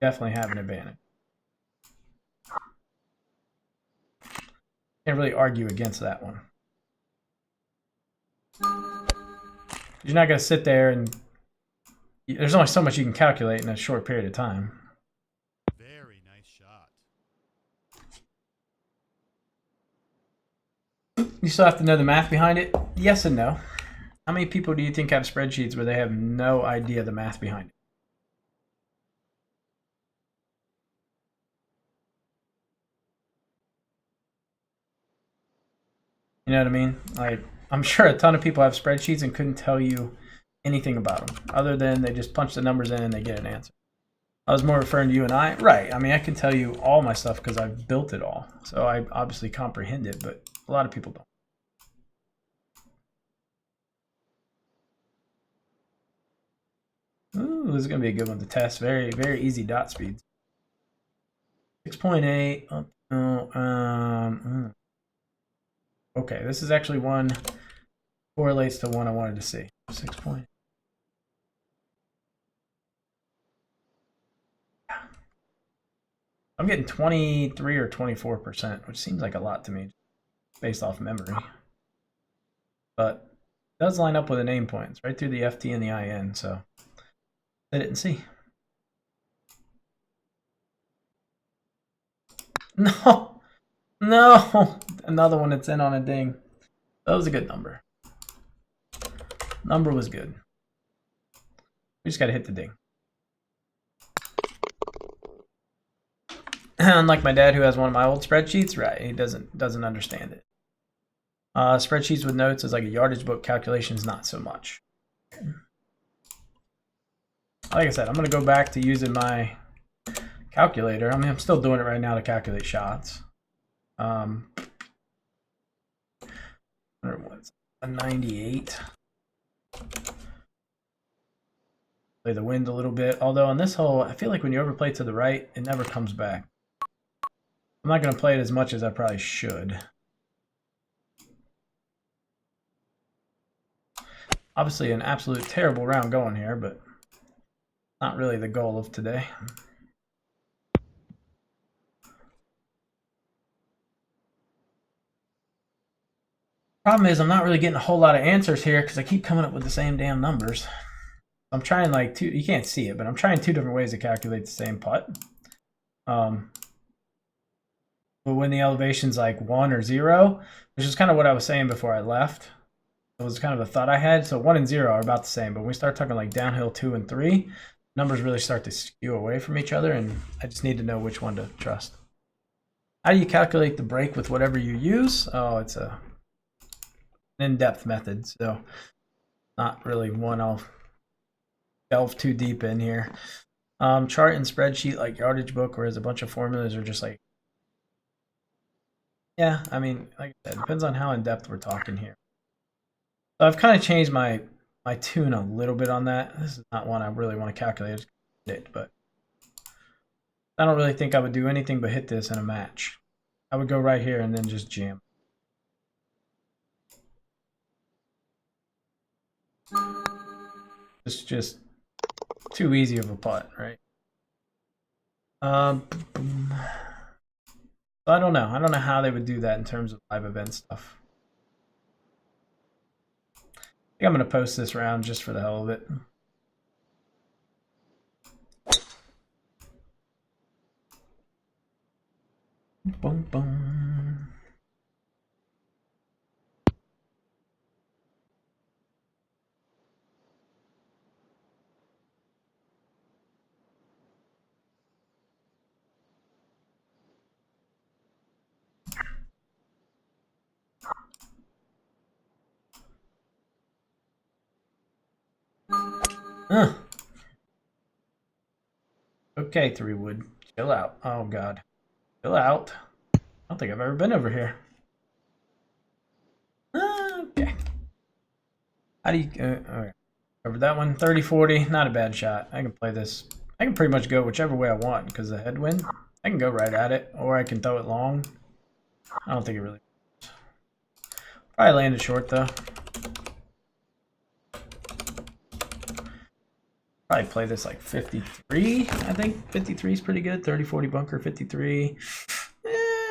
definitely have an advantage. Can't really argue against that one. You're not going to sit there and there's only so much you can calculate in a short period of time. Very nice shot. You still have to know the math behind it? Yes and no. How many people do you think have spreadsheets where they have no idea the math behind it? You know what I mean? Like, I'm sure a ton of people have spreadsheets and couldn't tell you anything about them, other than they just punch the numbers in and they get an answer. I was more referring to you and I. Right. I mean, I can tell you all my stuff because I've built it all. So I obviously comprehend it, but a lot of people don't. Ooh, this is going to be a good one to test. Very, very easy dot speeds. 6.8. Okay, this is actually one correlates to one I wanted to see. 6 point. I'm getting 23 or 24%, which seems like a lot to me based off memory. But it does line up with the name points right through the FT and the IN, so set it and see. No, no, another one that's in on a ding. That was a good number. Number was good. We just got to hit the ding. Unlike my dad, who has one of my old spreadsheets, right? He doesn't understand it. Spreadsheets with notes is like a yardage book. Calculations, not so much. Like I said, I'm going to go back to using my calculator. I mean, I'm still doing it right now to calculate shots. What's a 98? Play the wind a little bit. Although on this hole, I feel like when you overplay to the right, it never comes back. I'm not going to play it as much as I probably should. Obviously an absolute terrible round going here, but not really the goal of today. Problem is I'm not really getting a whole lot of answers here because I keep coming up with the same damn numbers. I'm trying like two, you can't see it, but I'm trying two different ways to calculate the same putt. But when the elevation's like 1 or 0, which is kind of what I was saying before I left, it was kind of a thought I had. So 1 and 0 are about the same, but when we start talking like downhill 2 and 3, numbers really start to skew away from each other, and I just need to know which one to trust. How do you calculate the break with whatever you use? Oh, it's an in-depth method, so not really one I'll delve too deep in here. Chart and spreadsheet like yardage book, whereas a bunch of formulas are just like, yeah, I mean, like I said, it depends on how in-depth we're talking here. So I've kind of changed my tune a little bit on that. This is not one I really want to calculate, but I don't really think I would do anything but hit this in a match. I would go right here and then just jam. It's just too easy of a putt, right? So I don't know. I don't know how they would do that in terms of live event stuff. I think I'm going to post this round just for the hell of it. Boom, boom. Okay, 3-wood. Chill out. Oh, God. Chill out. I don't think I've ever been over here. Okay. How do you... okay. Over that one. 30-40. Not a bad shot. I can play this. I can pretty much go whichever way I want because of the headwind. I can go right at it, or I can throw it long. I don't think it really... Probably landed short, though. Probably play this like 53, I think. 53 is pretty good. 30-40 bunker, 53.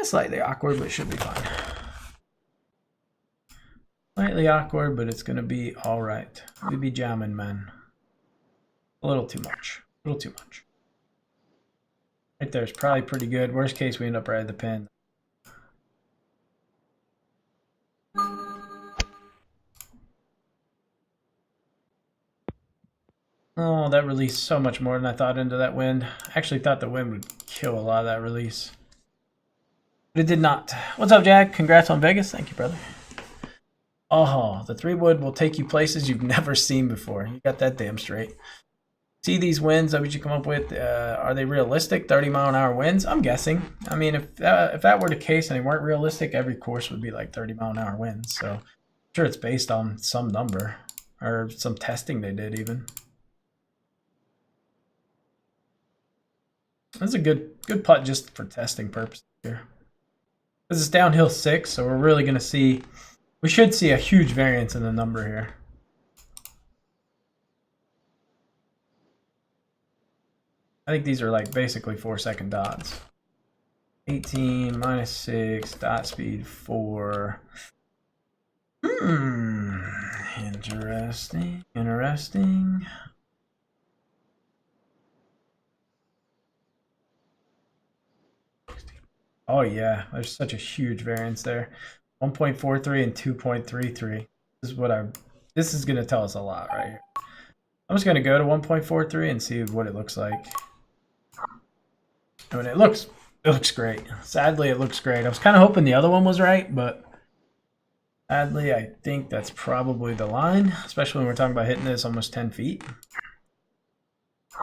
Slightly awkward, but it should be fine. Slightly awkward, but it's going to be all right. We be jamming, man. A little too much. A little too much. Right there is probably pretty good. Worst case, we end up right at the pin. Oh, that released so much more than I thought into that wind. I actually thought the wind would kill a lot of that release. But it did not. What's up, Jack? Congrats on Vegas. Thank you, brother. Oh, the 3-wood will take you places you've never seen before. You got that damn straight. See these winds that we should come up with? Are they realistic? 30-mile-an-hour winds? I'm guessing. I mean, if that were the case and they weren't realistic, every course would be like 30-mile-an-hour winds. So I'm sure it's based on some number or some testing they did even. That's a good putt just for testing purposes here. This is downhill 6, so we're really going to see... We should see a huge variance in the number here. I think these are like basically 4-second dots. 18 minus 6, dot speed 4. Interesting. Interesting. Oh yeah, there's such a huge variance there. 1.43 and 2.33. This is gonna tell us a lot right here. I'm just gonna go to 1.43 and see what it looks like. I mean, it looks great. Sadly, it looks great. I was kind of hoping the other one was right, but Sadly, I think that's probably the line, especially when we're talking about hitting this almost 10 feet. I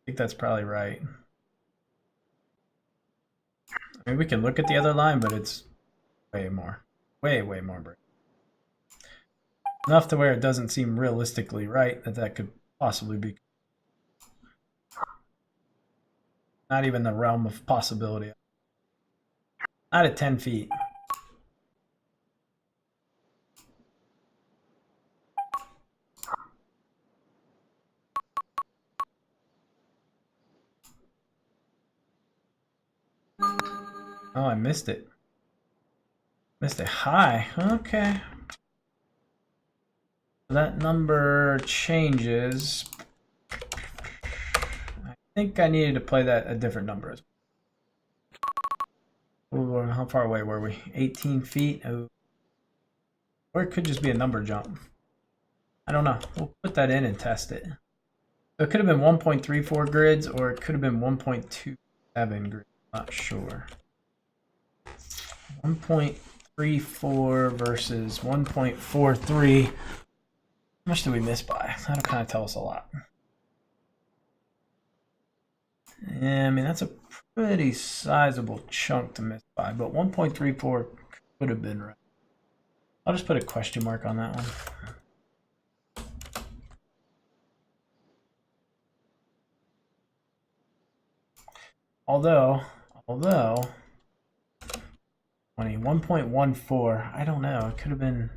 think that's probably right. I mean, we can look at the other line, but it's way more. Way more. Enough to where it doesn't seem realistically right that could possibly be. Not even the realm of possibility. Not at 10 feet. Oh, I missed it. Missed it high. Okay. That number changes. I think I needed to play that a different number. Ooh, how far away were we? 18 feet. Oh. Or it could just be a number jump. I don't know. We'll put that in and test it. So it could have been 1.34 grids or it could have been 1.27 grids. Not sure. 1.34 versus 1.43. How much did we miss by? That'll kind of tell us a lot. Yeah, I mean, that's a pretty sizable chunk to miss by, but 1.34 could have been right. I'll just put a question mark on that one. Although 1.14, I don't know. It could have been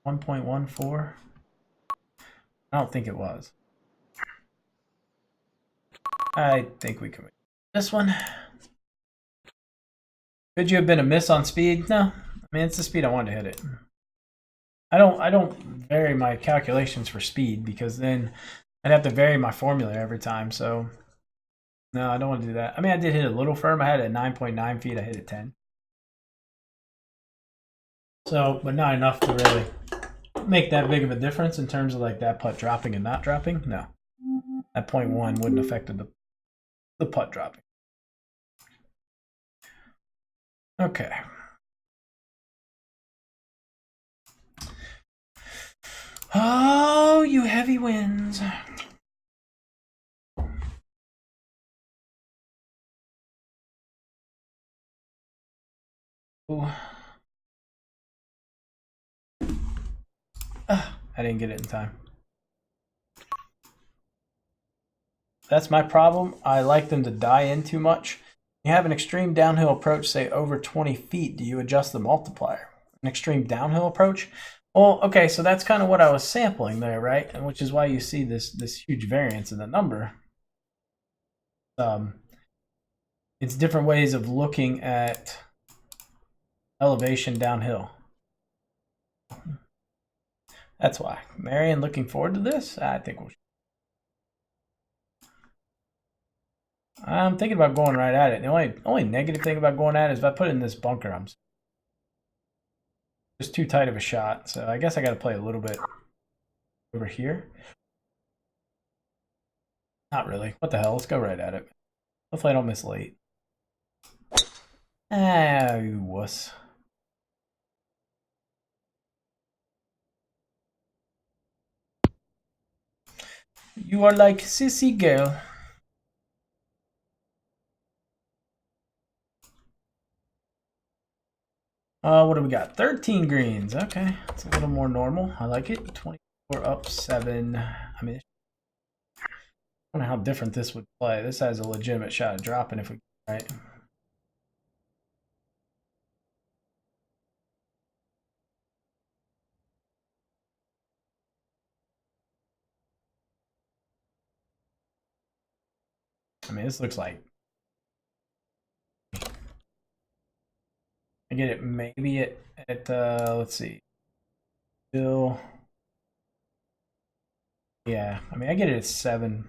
1.14. I don't think it was. I think we can win this one. Could you have been a miss on speed? No. I mean, it's the speed I wanted to hit it. I don't vary my calculations for speed because then I'd have to vary my formula every time. So no, I don't want to do that. I mean, I did hit it a little firm. I had it at 9.9 feet. I hit it 10. So, but not enough to really make that big of a difference in terms of like that putt dropping and not dropping. No, that 0.1 wouldn't affect the putt dropping. Okay. Oh, you heavy winds. Ooh. I didn't get it in time. That's my problem. I like them to die in too much. You have an extreme downhill approach, say over 20 feet. Do you adjust the multiplier? An extreme downhill approach? Well, okay, so that's kind of what I was sampling there, right? And which is why you see this huge variance in the number. It's different ways of looking at elevation downhill. That's why. Marion, looking forward to this? I think we'll. I'm thinking about going right at it. The only negative thing about going at it is if I put it in this bunker, I'm just too tight of a shot. So I guess I got to play a little bit over here. Not really. What the hell? Let's go right at it. Hopefully I don't miss late. Ah, you wuss. You are like sissy girl. What do we got? 13 greens. Okay, it's a little more normal. I like it. 24 up 7. I mean, I don't know how different this would play. This has a legitimate shot of dropping if we get it right. I mean, this looks like I get it maybe at let's see. Still, yeah. I mean, I get it at 7%,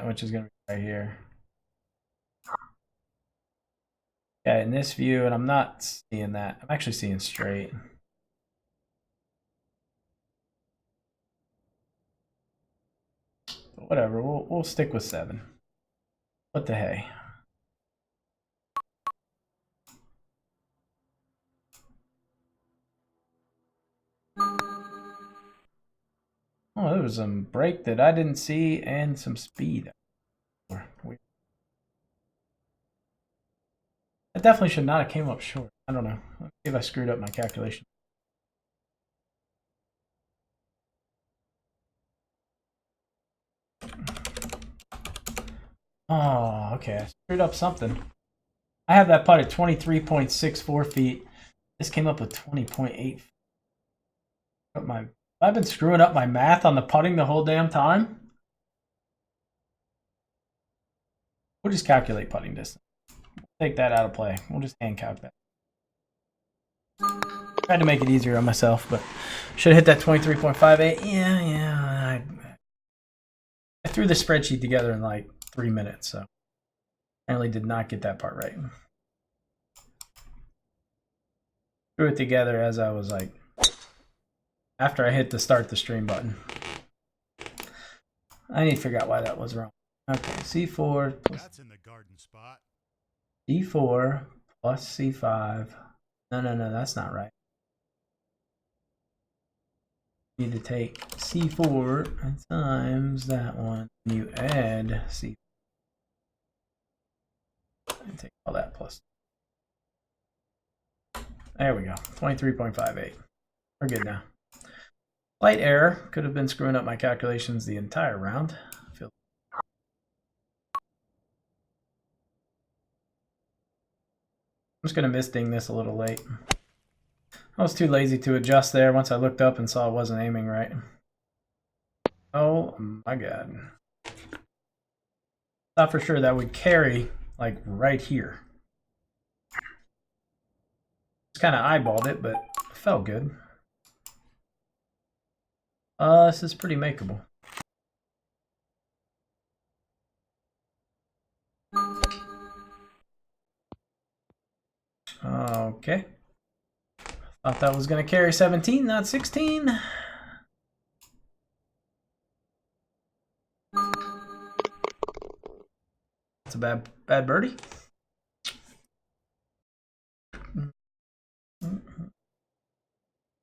which is gonna be right here. Yeah, in this view, and I'm not seeing that. I'm actually seeing straight. But whatever, we'll stick with 7. What the hey? Oh, there was some break that I didn't see and some speed. Weird. I definitely should not have came up short. I don't know. Let's see if I screwed up my calculation. Oh, okay. I screwed up something. I have that putt at 23.64 feet. This came up with 20.8. I've been screwing up my math on the putting the whole damn time. We'll just calculate putting distance. Take that out of play. We'll just hand calc that. Tried to make it easier on myself, but should have hit that 23.58. Yeah. I threw the spreadsheet together in like 3 minutes, so apparently did not get that part right. Threw it together as I was like, after I hit the start the stream button. I need to figure out why that was wrong. Okay, C4 plus That's in the garden spot. D4 plus C5. No, that's not right. You need to take C4 times that one. You add C4. And take all that plus. There we go. 23.58. We're good now. Slight error. Could have been screwing up my calculations the entire round. I'm just going to misding this a little late. I was too lazy to adjust there once I looked up and saw it wasn't aiming right. Oh my god. Thought for sure that would carry like right here. Just kind of eyeballed it, but it felt good. This is pretty makeable. Okay. Thought that was going to carry 17, not 16. That's a bad birdie.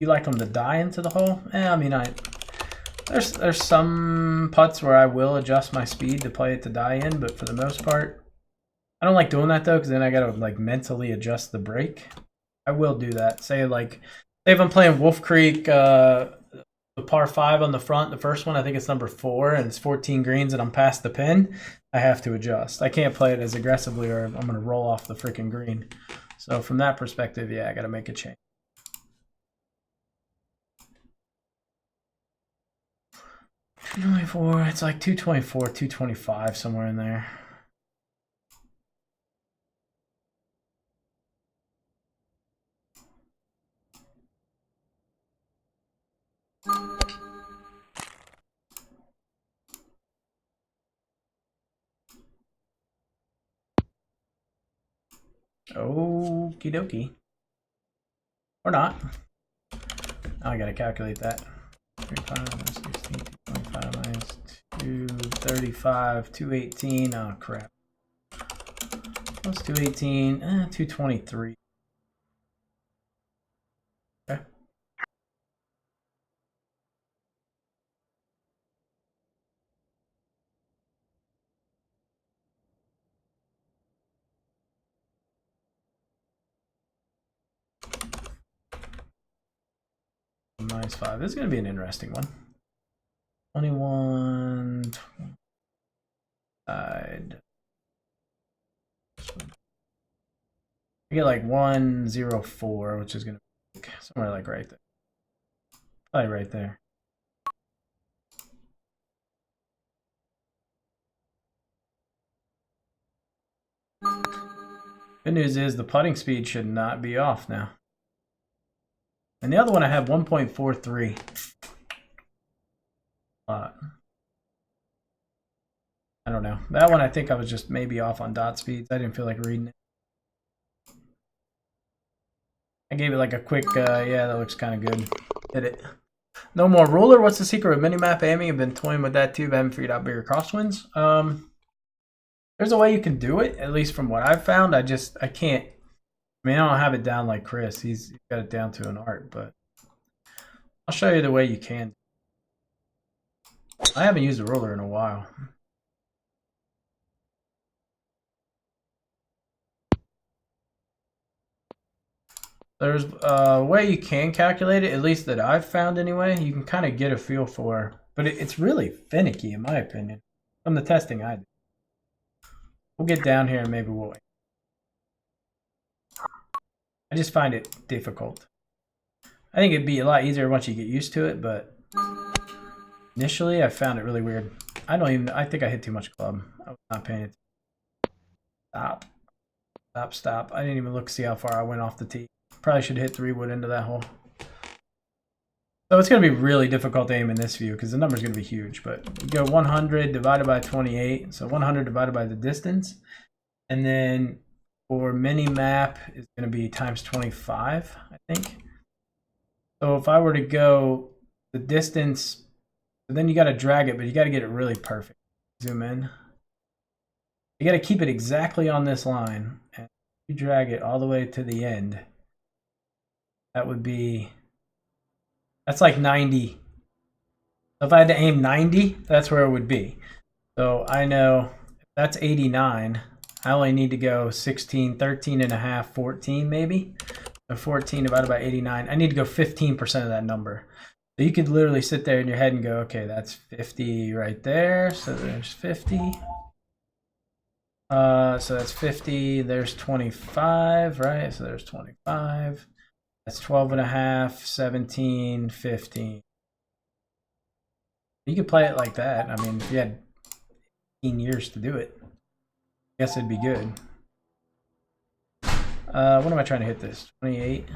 You like them to die into the hole? I mean, there's some putts where I will adjust my speed to play it to die in, but for the most part, I don't like doing that though, because then I gotta like mentally adjust the break. I will do that. Say if I'm playing Wolf Creek, the par 5 on the front, the first one I think it's number 4, and it's 14 greens, and I'm past the pin. I have to adjust. I can't play it as aggressively, or I'm gonna roll off the freaking green. So from that perspective, yeah, I gotta make a change. $224. It's like 224, 225, somewhere in there. Okie dokie. Or not. Now I gotta calculate that. 35, 16, 225 minus 235, 218. Oh crap. Plus 218, 223. Okay. Minus 5. This is going to be an interesting one. 21. Side. I get like 104, which is going to be somewhere like right there. Probably right there. Good news is the putting speed should not be off now. And the other one I have 1.43. I don't know. That one I think I was just maybe off on dot speeds. I didn't feel like reading it. I gave it like a quick, yeah, that looks kind of good. Hit it. No more ruler. What's the secret of minimap aiming? I've been toying with that too, but I haven't figured out bigger crosswinds. There's a way you can do it, at least from what I've found. I can't. I mean, I don't have it down like Chris. He's got it down to an art, but I'll show you the way you can. I haven't used a ruler in a while. There's a way you can calculate it, at least that I've found anyway. You can kind of get a feel for, but it's really finicky in my opinion from the testing I did. We'll get down here and maybe we'll. I just find it difficult. I think it'd be a lot easier once you get used to it, but initially I found it really weird. I think I hit too much club. I was not paying attention. Stop. Stop, stop. I didn't even look to see how far I went off the tee. Probably should hit 3-wood into that hole. So it's going to be really difficult to aim in this view because the number is going to be huge. But you go 100 divided by 28. So 100 divided by the distance. And then for mini map is going to be times 25, I think. So if I were to go the distance, then you got to drag it, but you got to get it really perfect. Zoom in. You got to keep it exactly on this line. And you drag it all the way to the end. That would be, that's like 90. So if I had to aim 90, that's where it would be. So I know if that's 89, I only need to go 16, 13 and a half, 14 maybe. So 14 divided by 89. I need to go 15% of that number. So you could literally sit there in your head and go, okay, that's 50 right there. So there's 50. So that's 50. There's 25, right? So there's 25. That's 12 and a half, 17, 15. You could play it like that. I mean, if you had 15 years to do it, I guess it'd be good. What am I trying to hit this? 28?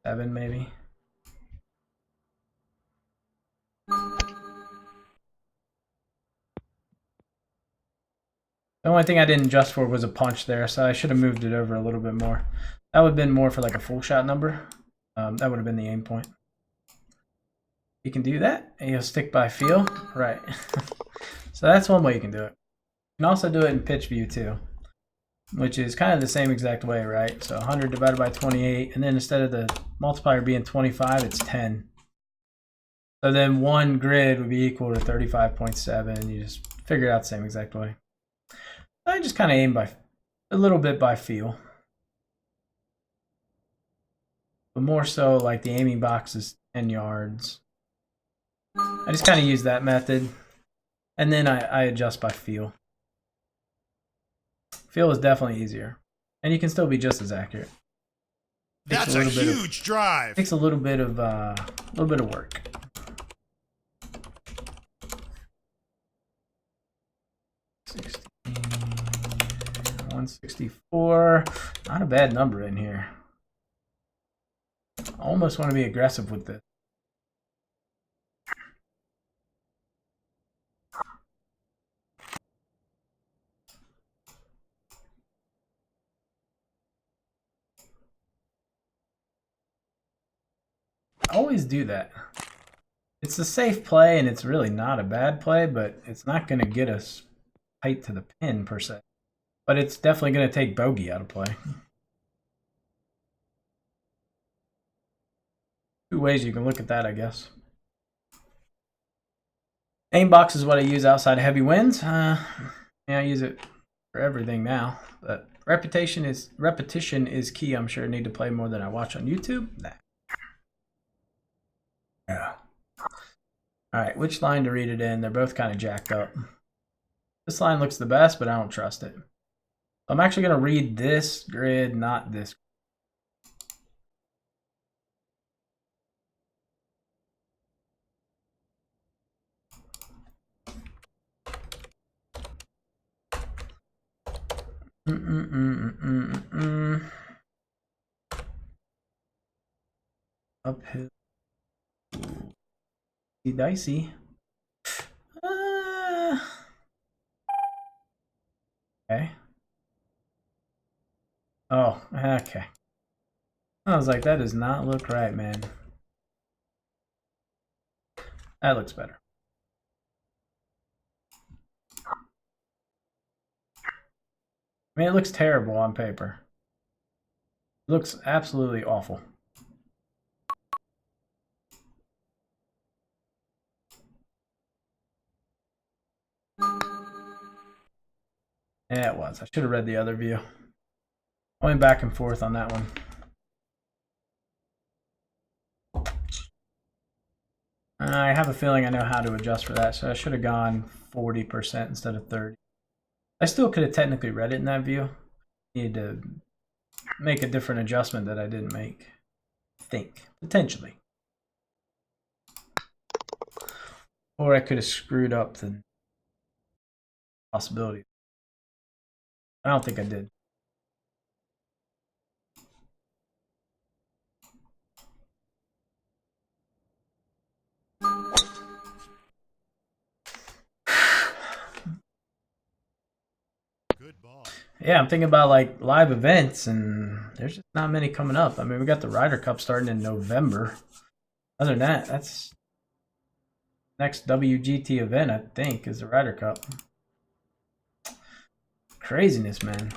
7 maybe? The only thing I didn't adjust for was a punch there, so I should have moved it over a little bit more. That would have been more for like a full shot number. That would have been the aim point. You can do that, and you'll stick by feel. Right. So that's one way you can do it. You can also do it in pitch view too, which is kind of the same exact way, right? So 100 divided by 28, and then instead of the multiplier being 25, it's 10. So then one grid would be equal to 35.7. You just figure it out the same exact way. I just kind of aim by a little bit by feel, but more so like the aiming box is 10 yards. I just kind of use that method, and then I adjust by feel. Feel is definitely easier, and you can still be just as accurate. That's a huge drive. Takes a little bit of work. $16, 164. Not a bad number in here. I almost want to be aggressive with this. I always do that. It's a safe play, and it's really not a bad play, but it's not going to get us tight to the pin per se. But it's definitely going to take bogey out of play. Two ways you can look at that, I guess. Aim box is what I use outside of heavy winds. Yeah, I use it for everything now. But repetition is key. I'm sure I need to play more than I watch on YouTube. Nah. Yeah. All right, which line to read it in? They're both kind of jacked up. This line looks the best, but I don't trust it. I'm actually going to read this grid, not this. Uphill. Dicey. Okay. Oh, okay. I was like, that does not look right, man. That looks better. I mean, it looks terrible on paper. It looks absolutely awful. Yeah, it was. I should have read the other view. I went back and forth on that one. I have a feeling I know how to adjust for that, so I should have gone 40% instead of 30. I still could have technically read it in that view. Needed to make a different adjustment that I didn't make. Potentially. Or I could have screwed up the possibility. I don't think I did. Good ball. Yeah, I'm thinking about like live events, and there's just not many coming up. I mean, we got the Ryder Cup starting in November. Other than that, that's next WGT event, I think, is the Ryder Cup. Craziness, man.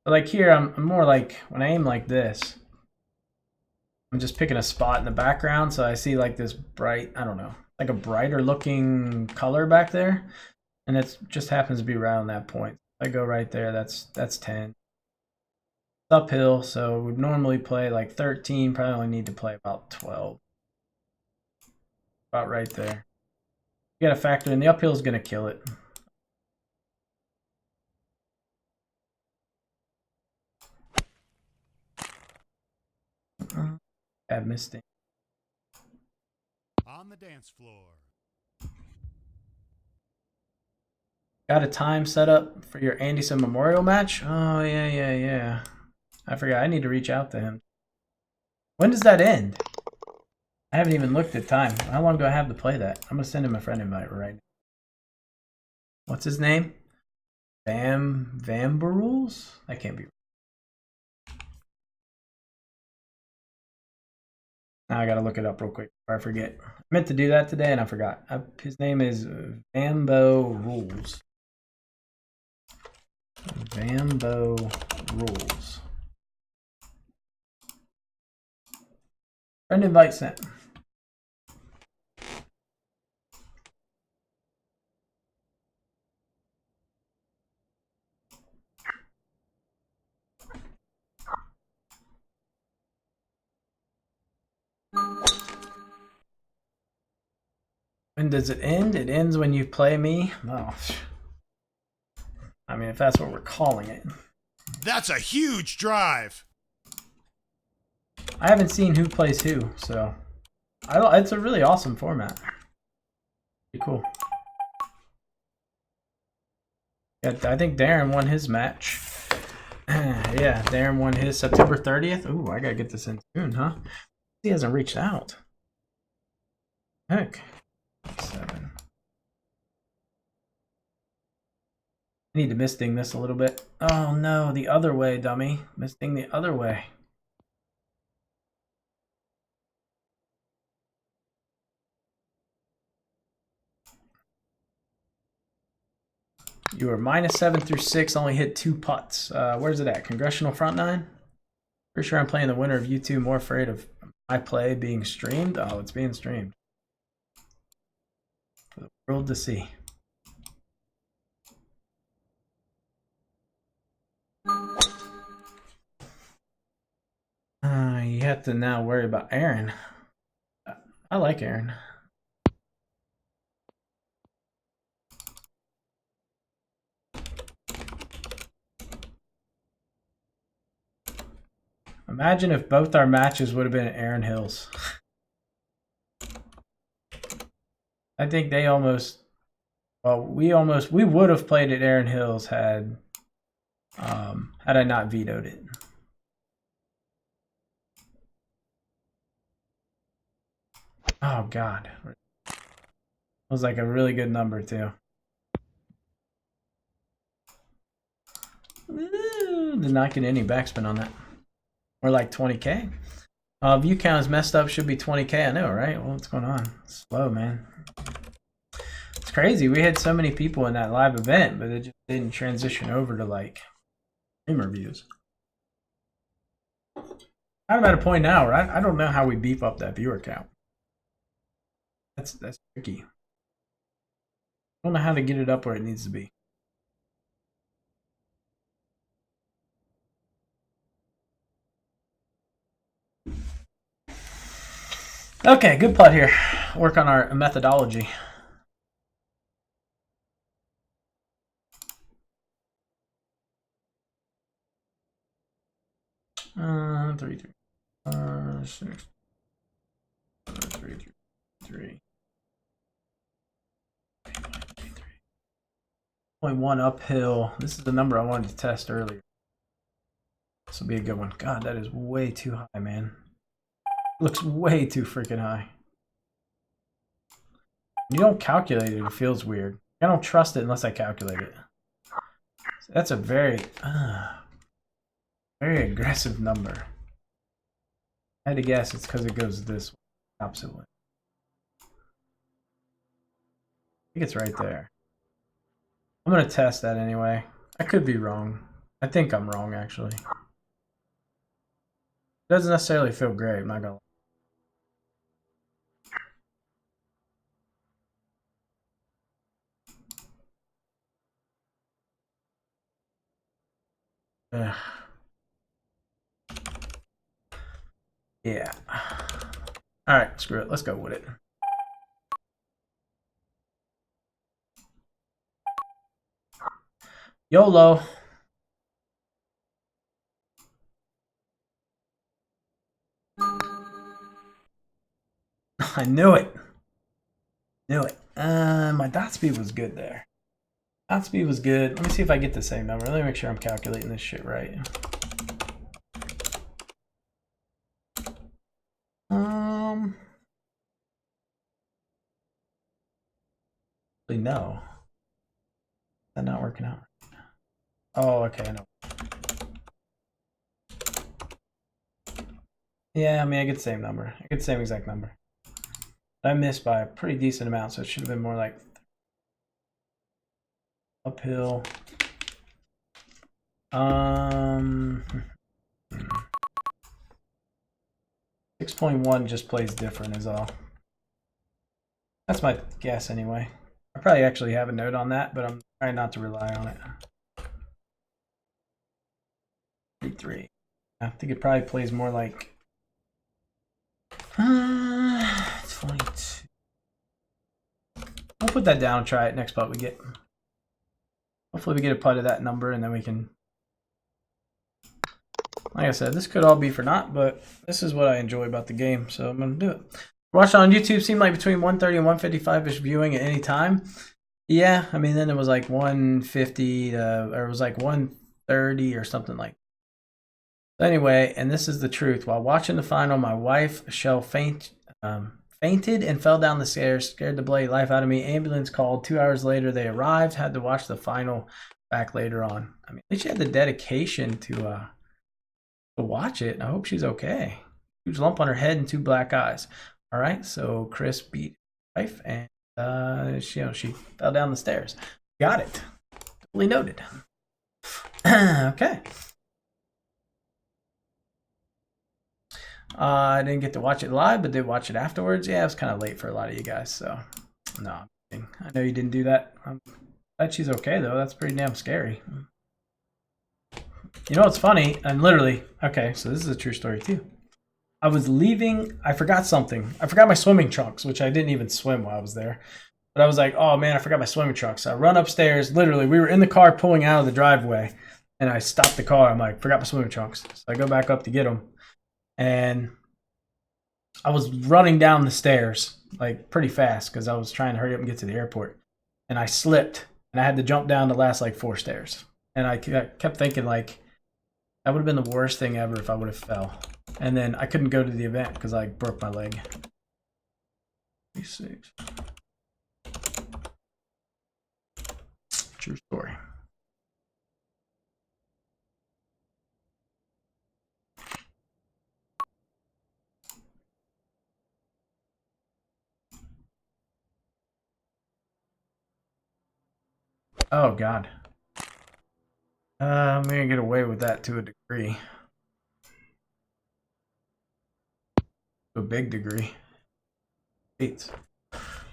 But like here, I'm more like, when I aim like this, I'm just picking a spot in the background, so I see like this bright, I don't know, like a brighter looking color back there, and it just happens to be around that point. If I go right there, that's 10. It's uphill, so we'd normally play like 13, probably only need to play about 12. About right there. You gotta factor in the uphill is gonna kill it. Bad mistake. On the dance floor. Got a time set up for your Anderson Memorial match? Oh, yeah. I forgot. I need to reach out to him. When does that end? I haven't even looked at time. How long do I have to play that? I'm going to send him a friend invite right now. What's his name? Vambarules? That can't be right. Now I got to look it up real quick before I forget. I meant to do that today and I forgot. His name is Vambo Rules. Vambo Rules. Friend invite sent. When does it end? It ends when you play me? Oh. I mean, if that's what we're calling it. That's a huge drive. I haven't seen who plays who, so it's a really awesome format. Pretty cool. Yeah, I think Darren won his match. Yeah, Darren won his September 30th. Ooh, I gotta get this in soon, huh? He hasn't reached out. Heck. 7. I need to misting this a little bit. Oh no, the other way, dummy. Misting the other way. You were -7 through 6, only hit 2 putts. Where's it at? Congressional Front 9? Pretty sure I'm playing the winner of you two. More afraid of my play being streamed. Oh, it's being streamed. For the world to see. You have to now worry about Aaron. I like Aaron. Imagine if both our matches would have been at Aaron Hills. I think they almost, well, we would have played at Aaron Hills had I not vetoed it. Oh God, it was like a really good number too. Ooh, did not get any backspin on that. Or like 20K. View count is messed up. Should be 20K. I know, right? Well, what's going on? It's slow, man. It's crazy. We had so many people in that live event, but it just didn't transition over to like streamer views. I'm at a point now where I don't know how we beef up that viewer count. That's tricky. I don't know how to get it up where it needs to be. Okay, good putt here. Work on our methodology. Three, 6, 3, 3. 0.1 uphill. This is the number I wanted to test earlier. This will be a good one. God, that is way too high, man. Looks way too freaking high. You don't calculate it, it feels weird. I don't trust it unless I calculate it. That's a very aggressive number. I had to guess it's because it goes this way, opposite way. I think it's right there. I'm gonna test that anyway. I could be wrong. I think I'm wrong actually. It doesn't necessarily feel great, I'm not gonna lie. Yeah. Alright, screw it. Let's go with it. YOLO. I knew it. Knew it. My dot speed was good there. Dot speed was good. Let me see if I get the same number. Let me make sure I'm calculating this shit right. No. That's not working out. Oh, okay, I know. Yeah, I mean, I get the same number. I get the same exact number. But I missed by a pretty decent amount, so it should have been more like uphill. 6.1 just plays different is all. That's my guess anyway. I probably actually have a note on that, but I'm trying not to rely on it. 3. I think it probably plays more like 22. We'll put that down and try it next putt we get. Hopefully we get a putt of that number and then we can. Like I said, this could all be for naught, but this is what I enjoy about the game, so I'm going to do it. Watching on YouTube seemed like between 130 and 155-ish viewing at any time. Yeah, I mean, then it was like 150 or it was like 130 or something like that. Anyway, and this is the truth. While watching the final, my wife, Shell, fainted and fell down the stairs, scared the bloody life out of me. Ambulance called. 2 hours later, they arrived, had to watch the final back later on. I mean, at least she had the dedication to watch it. I hope she's okay. Huge lump on her head and 2 black eyes. All right, so Chris beat his wife, and she fell down the stairs. Got it. Totally noted. Okay. I didn't get to watch it live, but did watch it afterwards. Yeah, it was kind of late for a lot of you guys, so no. I know you didn't do that. I'm glad she's okay though. That's pretty damn scary. You know what's funny? And literally, okay, so this is a true story too. I was leaving, I forgot something. I forgot my swimming trunks, which I didn't even swim while I was there. But I was like, oh man, I forgot my swimming trunks. So I run upstairs, literally, we were in the car pulling out of the driveway, and I stopped the car. I'm like, forgot my swimming trunks. So I go back up to get them. And I was running down the stairs, like pretty fast, because I was trying to hurry up and get to the airport. And I slipped, and I had to jump down the last like 4 stairs. And I kept thinking like, that would have been the worst thing ever if I would have fell. And then I couldn't go to the event because I broke my leg. 36. True story. Oh God. I'm gonna get away with that to a degree. to a big degree. Eight.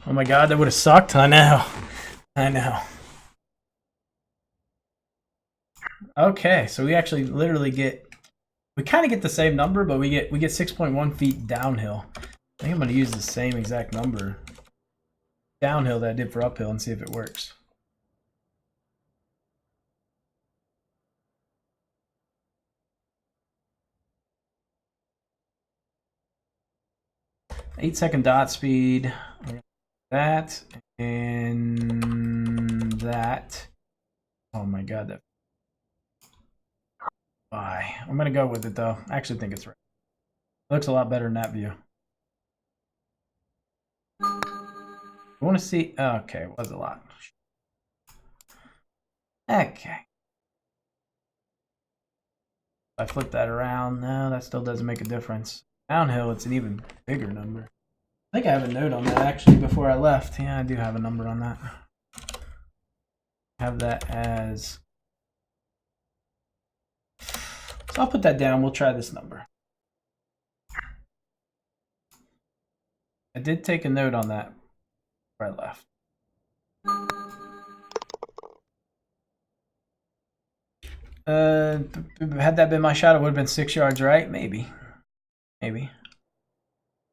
Oh my god, that would have sucked. I know. I know. Okay, so we actually literally we kind of get the same number, but we get 6.1 feet downhill. I think I'm going to use the same exact number downhill that I did for uphill and see if it works. Eight-second dot speed. That and that. Oh my god, that. Bye. I'm gonna go with it though. I actually think it's right. It looks a lot better in that view. I want to see. Okay, it was a lot. Okay. If I flip that around, no, that still doesn't make a difference. Downhill, it's an even bigger number. I think I have a note on that actually before I left. Yeah, I do have a number on that. Have that as. So I'll put that down. We'll try this number. I did take a note on that before I left. Had that been my shot, it would have been 6 yards, right? Maybe. You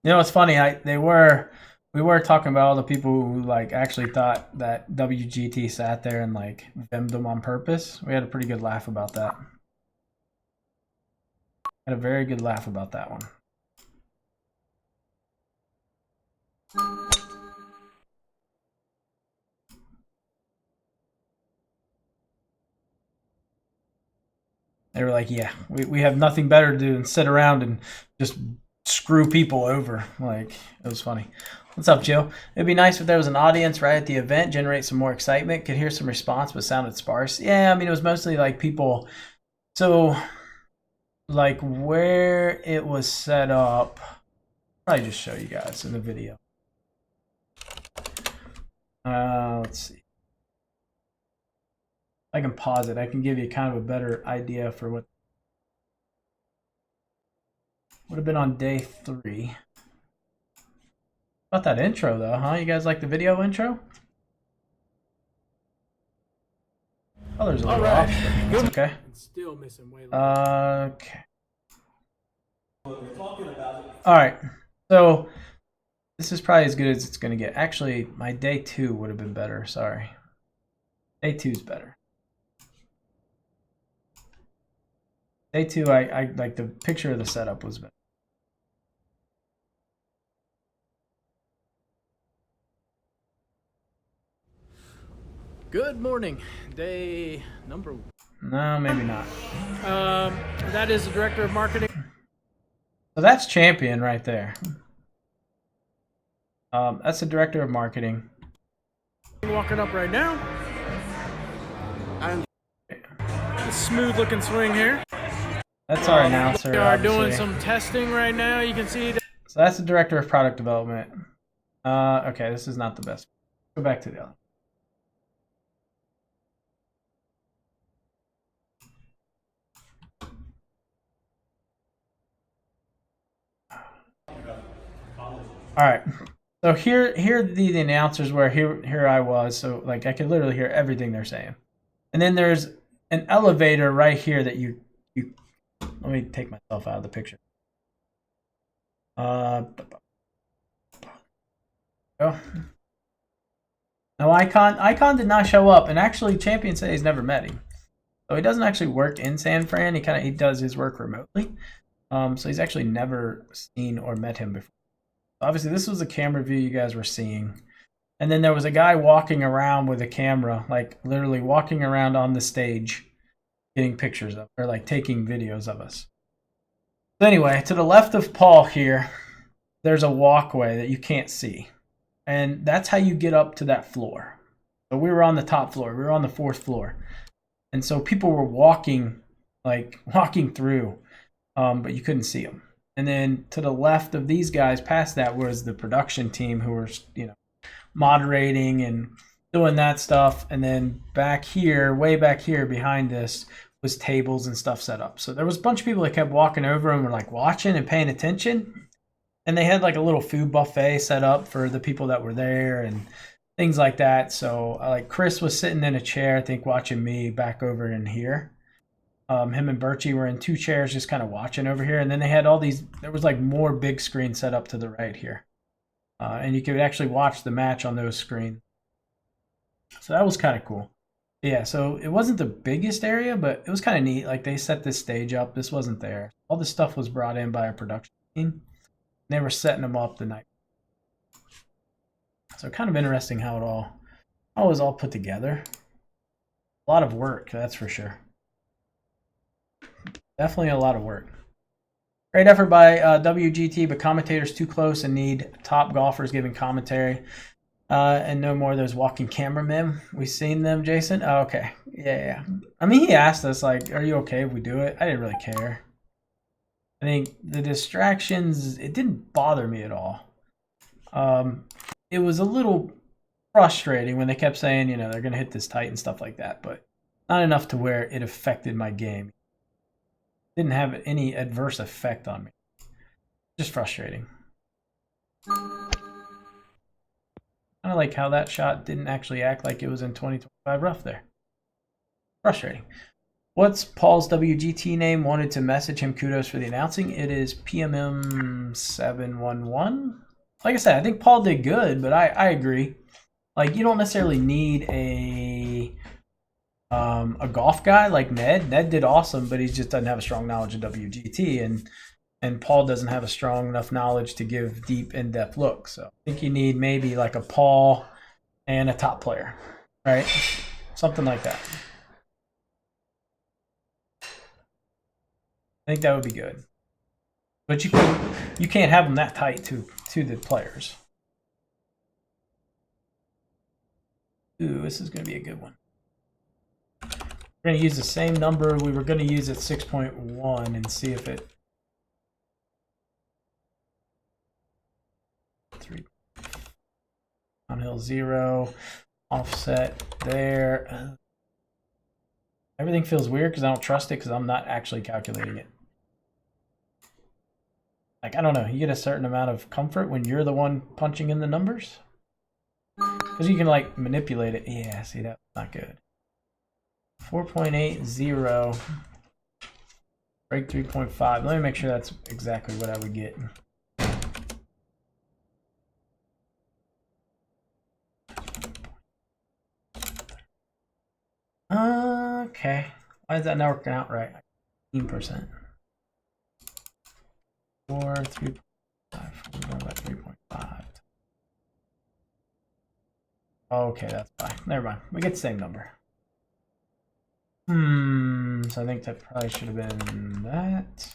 know, it's funny. We were talking about all the people who like actually thought that WGT sat there and like vimmed them on purpose. We had a pretty good laugh about that. Had a very good laugh about that one. They were like, yeah, we have nothing better to do than sit around and just screw people over. Like, it was funny. What's up, Joe? It'd be nice if there was an audience right at the event, generate some more excitement, could hear some response, but sounded sparse. Yeah, I mean, it was mostly like people. So, like, where it was set up, I'll probably just show you guys in the video. Let's see. I can pause it. I can give you kind of a better idea for what would have been on day 3. About that intro though, huh? You guys like the video intro? Oh, there's a little off. That's okay. It's still missing way. Okay. All right. So this is probably as good as it's going to get. Actually, my day 2 would have been better. Sorry. Day 2 is better. Day 2, I like the picture of the setup was better. Good morning, day number. No, maybe not. That is the director of marketing. So that's Champion right there. That's the director of marketing. Walking up right now. A smooth looking swing here. That's our announcer. We are obviously doing some testing right now. You can see that. So that's the director of product development. Okay, this is not the best. Go back to the other. All right. So here the announcers were. Here I was. So like I could literally hear everything they're saying. And then there's an elevator right here that you let me take myself out of the picture. Oh. No, Icon did not show up, and actually Champion said he's never met him. So he doesn't actually work in San Fran. He does his work remotely. So he's actually never seen or met him before. Obviously, this was a camera view you guys were seeing. And then there was a guy walking around with a camera, like literally walking around on the stage, getting pictures of, or like taking videos of us. So anyway, to the left of Paul here, there's a walkway that you can't see. And that's how you get up to that floor. So we were on the top floor. We were on the 4th floor. And so people were walking through, but you couldn't see them. And then to the left of these guys, past that, was the production team who were, moderating and doing that stuff. And then back here, way back here behind this, was tables and stuff set up. So there was a bunch of people that kept walking over and were like watching and paying attention. And they had like a little food buffet set up for the people that were there and things like that. So like Chris was sitting in a chair, I think, watching me back over in here. Him and Birchie were in 2 chairs just kind of watching over here. And then they had all these, there was like more big screens set up to the right here. And you could actually watch the match on those screens. So that was kind of cool. Yeah, so it wasn't the biggest area, but it was kind of neat. Like they set this stage up. This wasn't there. All this stuff was brought in by a production team. They were setting them up the night. So kind of interesting how it all was all put together. A lot of work, that's for sure. Definitely a lot of work. Great effort by WGT, but commentators too close and need top golfers giving commentary. And no more of those walking cameramen. We've seen them, Jason. Oh, okay. Yeah. I mean, he asked us, like, are you okay if we do it? I didn't really care. I think the distractions, it didn't bother me at all. It was a little frustrating when they kept saying, you know, they're going to hit this tight and stuff like that, but not enough to where it affected my game. Didn't have any adverse effect on me. Just frustrating. Kind of like how that shot didn't actually act like it was in 2025 rough there. Frustrating. What's Paul's WGT name? Wanted to message him kudos for the announcing. It is PMM711. Like I said, I think Paul did good, but I agree. Like, you don't necessarily need a golf guy like Ned. Ned did awesome, but he just doesn't have a strong knowledge of WGT, and Paul doesn't have a strong enough knowledge to give deep, in-depth looks. So I think you need maybe like a Paul and a top player, right? Something like that. I think that would be good. But you can't have them that tight to the players. Ooh, this is going to be a good one. We're going to use the same number we were going to use at 6.1 and see if it... 3. Downhill 0. Offset there. Everything feels weird because I don't trust it because I'm not actually calculating it. Like, I don't know. You get a certain amount of comfort when you're the one punching in the numbers. Because you can, like, manipulate it. Yeah, see, that's not good. 4.80. Break 3.5. Let me make sure that's exactly what I would get. Okay. Why is that not working out right? 15%. 4, 3.5. We're going by 3.5. Okay, that's fine. Never mind. We get the same number. So I think that probably should have been that.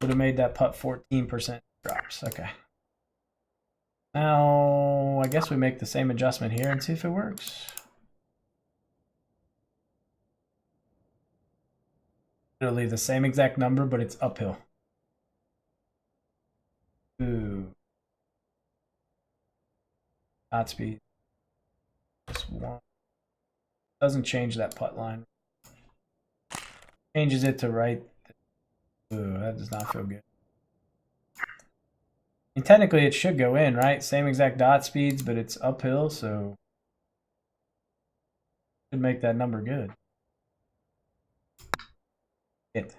Would have made that putt 14% drops. Okay. Now, I guess we make the same adjustment here and see if it works. It'll leave the same exact number, but it's uphill. Ooh. Dot speed. Just 1. Doesn't change that putt line. Changes it to right. Ooh, that does not feel good. And technically it should go in, right? Same exact dot speeds, but it's uphill, so should make that number good. It.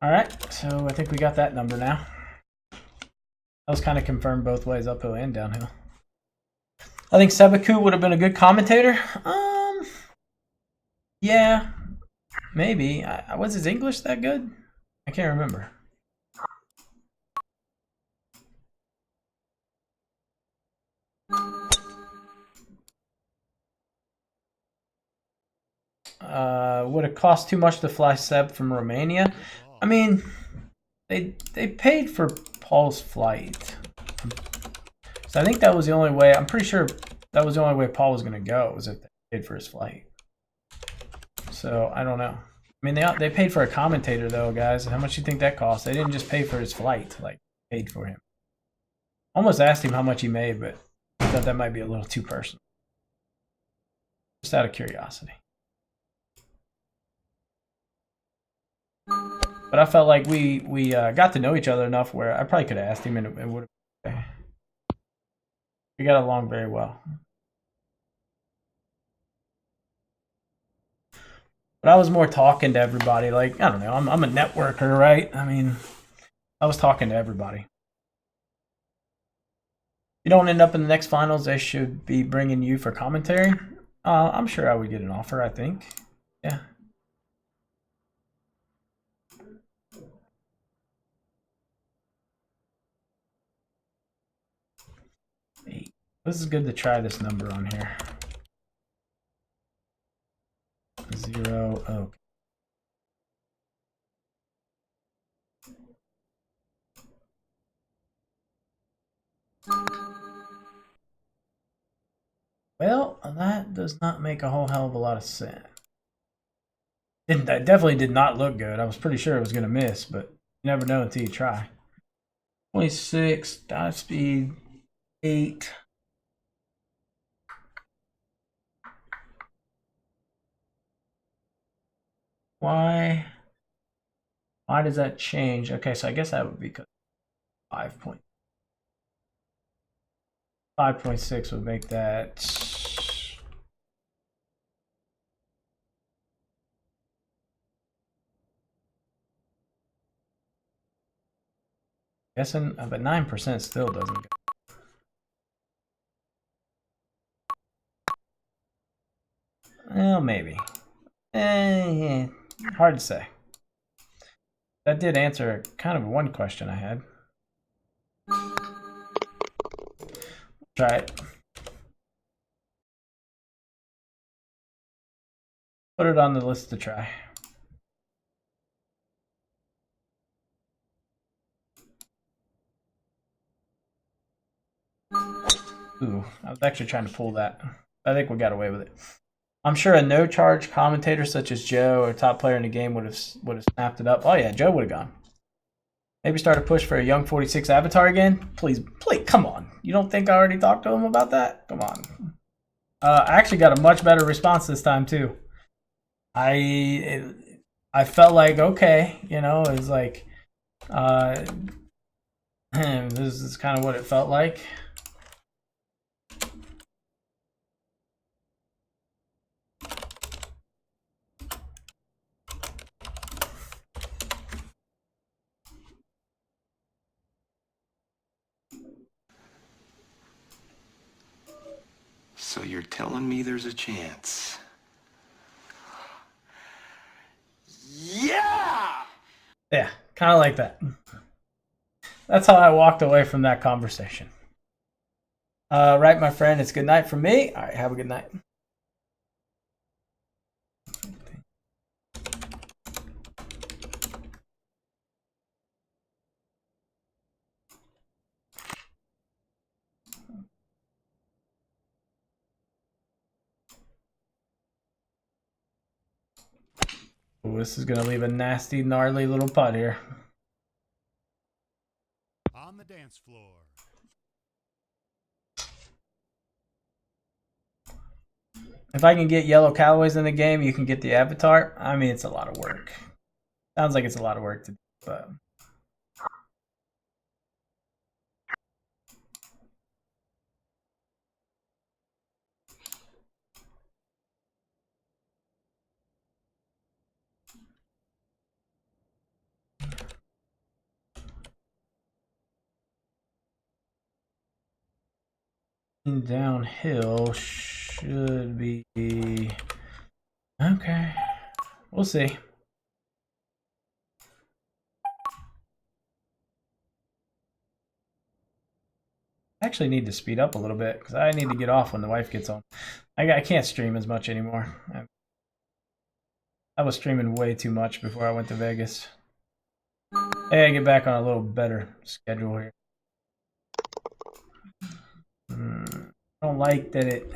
Alright, so I think we got that number now. That was kind of confirmed both ways, uphill and downhill. I think Sebaku would have been a good commentator. Yeah, maybe. Was his English that good? I can't remember. Would it cost too much to fly Seb from Romania? I mean, they paid for Paul's flight. So I think that was the only way. I'm pretty sure that was the only way Paul was going to go, was if they paid for his flight. So I don't know. I mean, they paid for a commentator though, guys. How much do you think that cost? They didn't just pay for his flight, like paid for him. Almost asked him how much he made, but I thought that might be a little too personal. Just out of curiosity. But I felt like we got to know each other enough where I probably could have asked him and it would have. Okay. We got along very well. But I was more talking to everybody. Like, I don't know, I'm a networker, right? I mean, I was talking to everybody. If you don't end up in the next finals, they should be bringing you for commentary. I'm sure I would get an offer, I think. Yeah. This is good to try this number on here. 0. Oh. Well, that does not make a whole hell of a lot of sense. That definitely did not look good. I was pretty sure it was going to miss, but you never know until you try. 26, dive speed, 8. Why does that change? Okay, so I guess that would be 5.6 would make that. Guessing, but 9% still doesn't go. Well, maybe. Yeah, hard to say. That did answer kind of one question I had. Try it. Put it on the list to try. Ooh, I was actually trying to pull that. I think we got away with it. I'm sure a no-charge commentator such as Joe or top player in the game would have snapped it up. Oh yeah, Joe would have gone. Maybe start a push for a young 46 avatar again. Please, come on. You don't think I already talked to him about that? Come on. I actually got a much better response this time too. I felt like, okay, you know, it was like, this is kind of what it felt like. So you're telling me there's a chance? Yeah! Yeah, kind of like that. That's how I walked away from that conversation. Right, my friend, it's good night from me. All right, have a good night. Ooh, this is going to leave a nasty, gnarly little putt here. On the dance floor. If I can get yellow Callaways in the game, you can get the avatar. I mean, it's a lot of work. Sounds like it's a lot of work to do, but... downhill should be okay. We'll see. I actually need to speed up a little bit because I need to get off when the wife gets home. I can't stream as much anymore. I was streaming way too much before I went to Vegas. Hey, I get back on a little better schedule here. I don't like that it.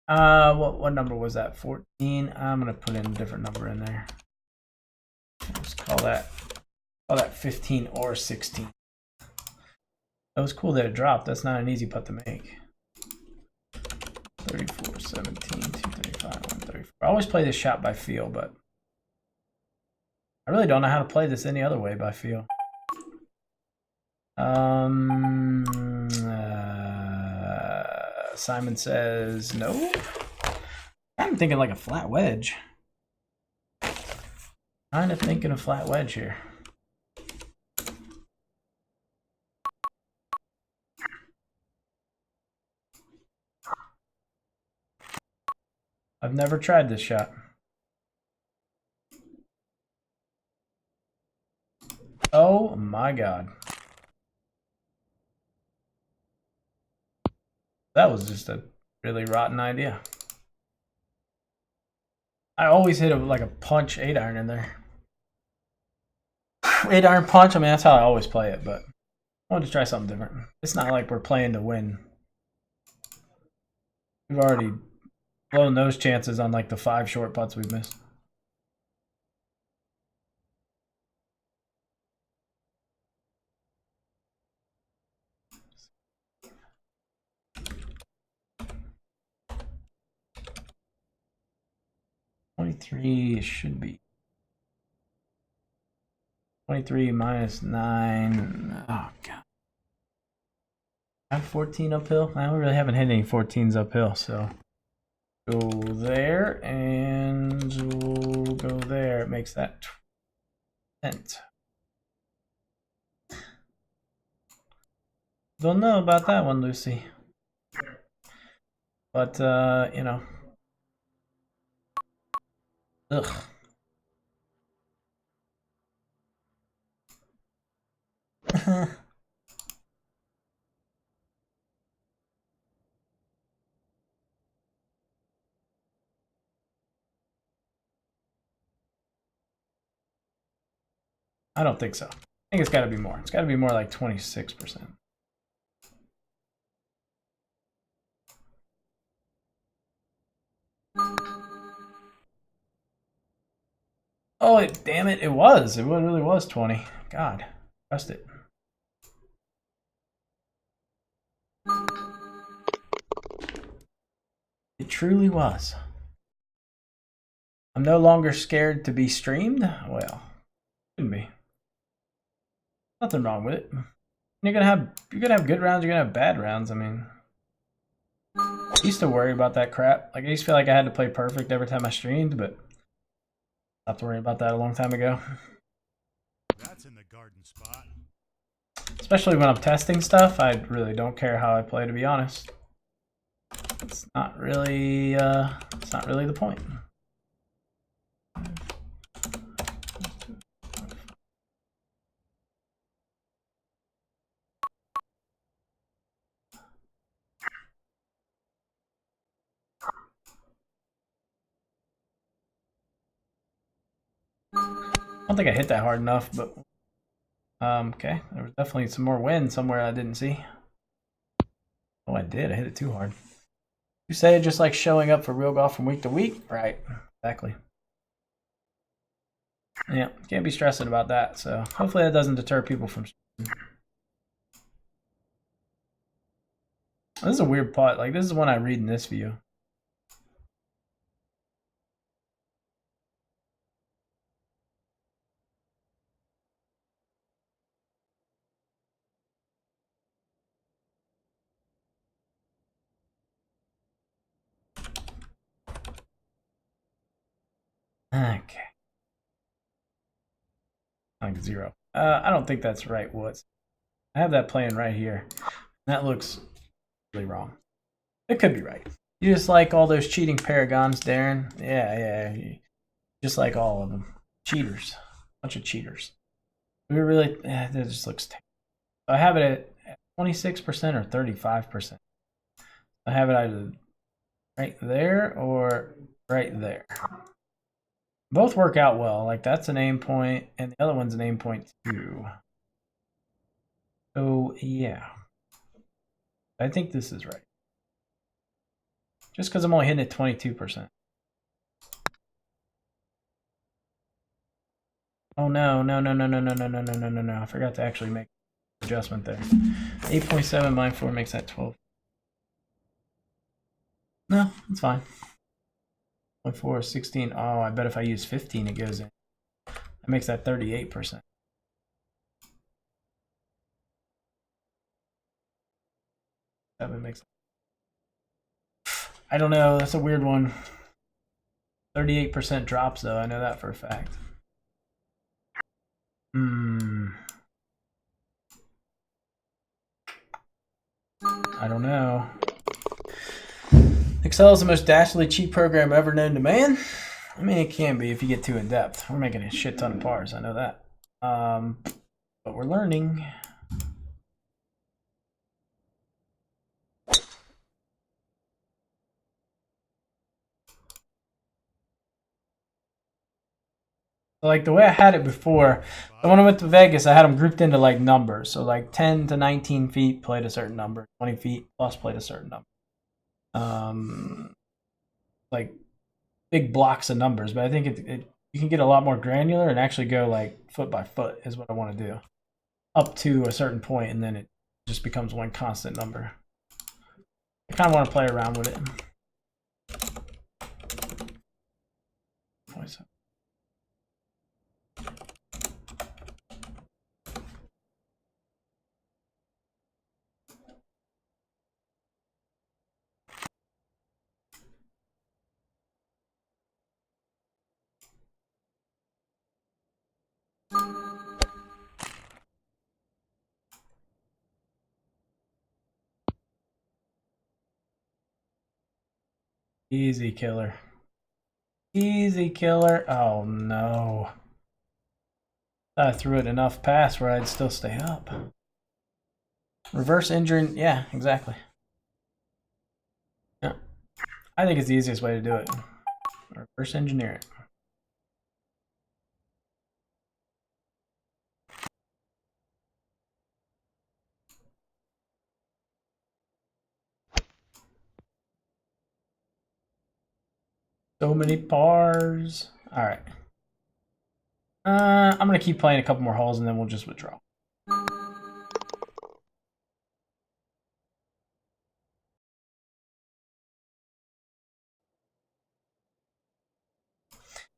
What number was that? 14. I'm gonna put in a different number in there. Let's call that 15 or 16. That was cool that it dropped. That's not an easy putt to make. 34, 17, 235, 134. I always play this shot by feel, but I really don't know how to play this any other way, but I feel. Simon says no. I'm thinking like a flat wedge. Kind of thinking a flat wedge here. I've never tried this shot. Oh my God. That was just a really rotten idea. I always hit like a punch 8-iron in there. 8-iron punch, I mean, that's how I always play it, but I wanted to try something different. It's not like we're playing to win. We've already blown those chances on like the 5 short putts we've missed. $23 should be 23 minus 9. Oh God. I have 14 uphill. I really haven't hit any 14s uphill, so go there and we'll go there. It makes that 10. Don't know about that one, Lucy. But you know. Ugh. I don't think so. I think it's got to be more. It's got to be more like 26%. Oh, damn it. It was. It really was 20. God. Trust it. It truly was. I'm no longer scared to be streamed. Well, shouldn't be. Nothing wrong with it. You're gonna have good rounds. You're gonna have bad rounds. I mean, I used to worry about that crap. Like I used to feel like I had to play perfect every time I streamed, but I stopped worrying about that a long time ago. That's in the garden spot. Especially when I'm testing stuff, I really don't care how I play. To be honest, it's not really the point. I don't think I hit that hard enough, but okay. There was definitely some more wind somewhere I didn't see. Oh, I did. I hit it too hard. You say just like showing up for real golf from week to week? Right. Exactly. Yeah, can't be stressing about that. So hopefully that doesn't deter people from streaming. This is a weird putt. Like, this is one I read in this view. Okay. Like 0. I don't think that's right, Woods. I have that playing right here. That looks really wrong. It could be right. You just like all those cheating paragons, Darren? Yeah. Just like all of them. Cheaters. Bunch of cheaters. We really, that just looks terrible. So I have it at 26% or 35%. I have it either right there or right there. Both work out well. Like, that's an aim point, and the other one's an aim point too. So, yeah. I think this is right. Just because I'm only hitting it 22%. Oh, no. I forgot to actually make an adjustment there. 8.7 minus 4 makes that 12. No, it's fine. 0.4, 16. Oh, I bet if I use 15, it goes in. That makes that 38%. That makes. I don't know. That's a weird one. 38% drops though. I know that for a fact. I don't know. Excel is the most dastardly cheap program ever known to man. I mean, it can be if you get too in depth. We're making a shit ton of pars. I know that. But we're learning. Like the way I had it before, when I went to Vegas, I had them grouped into like numbers. So like 10 to 19 feet played a certain number, 20 feet plus played a certain number. Like big blocks of numbers, but I think you can get a lot more granular and actually go like foot by foot is what I want to do, up to a certain point, and then it just becomes one constant number. I kind of want to play around with it. Easy killer. Easy killer. Oh no. I threw it enough past where I'd still stay up. Reverse engineering. Yeah, exactly. Yeah. I think it's the easiest way to do it. Reverse engineer it. So many pars. All right. I'm gonna keep playing a couple more holes and then we'll just withdraw.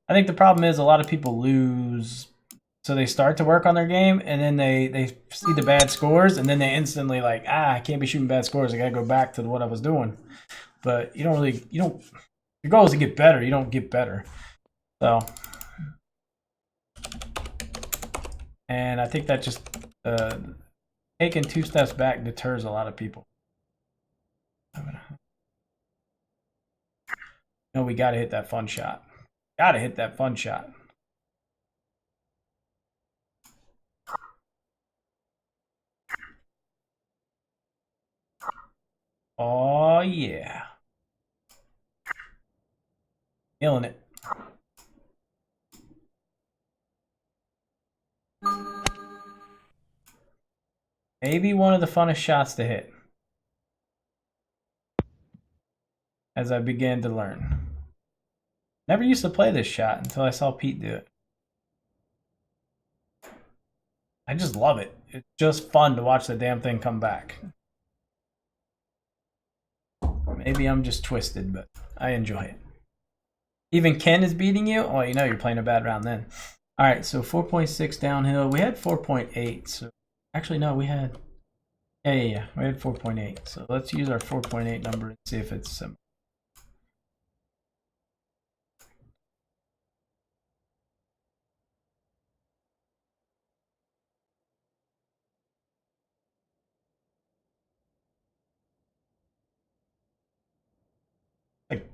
I think the problem is a lot of people lose. So they start to work on their game and then they see the bad scores and then they instantly like, I can't be shooting bad scores. I gotta go back to what I was doing. But you don't, your goal is to get better. You don't get better. So, and I think that just taking 2 steps back deters a lot of people. No, we got to hit that fun shot. Got to hit that fun shot. Oh, yeah. Killing it. Maybe one of the funnest shots to hit. As I began to learn. Never used to play this shot until I saw Pete do it. I just love it. It's just fun to watch the damn thing come back. Maybe I'm just twisted, but I enjoy it. Even Ken is beating you? Oh, you know you're playing a bad round then. All right, so 4.6 downhill. We had 4.8. So actually, no, we had... Yeah. We had 4.8. So let's use our 4.8 number and see if it's similar. Like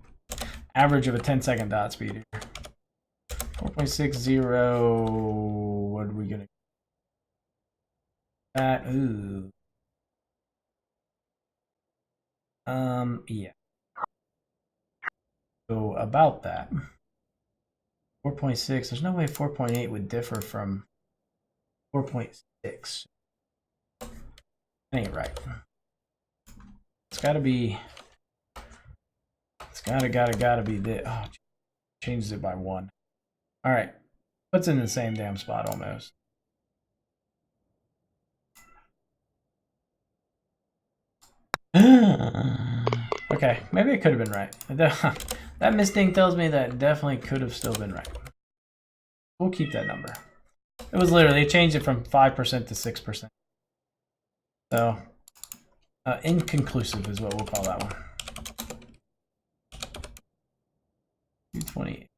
average of a 10-second dot speed here. 4.60. What are we gonna? That ooh. Yeah. So about that. 4.6. There's no way 4.8 would differ from 4.6. That ain't right. It's gotta be. It's gotta be this. Oh, changes it by 1. All right. Puts it in the same damn spot almost. Okay, maybe it could have been right. That misting tells me that definitely could have still been right. We'll keep that number. It was literally, they changed it from 5% to 6%. So, inconclusive is what we'll call that one. 228.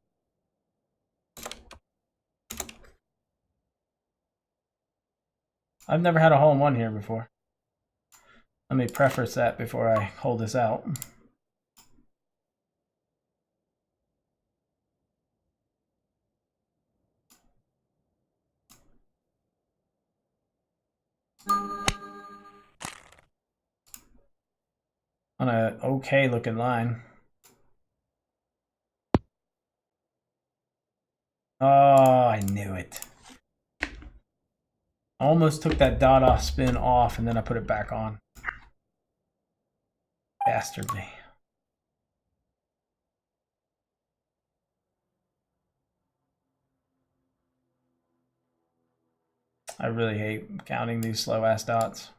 I've never had a hole in one here before. Let me preface that before I hold this out. On a okay looking line. Oh, I knew it. I almost took that dot off spin off and then I put it back on. Bastardly. I really hate counting these slow ass dots.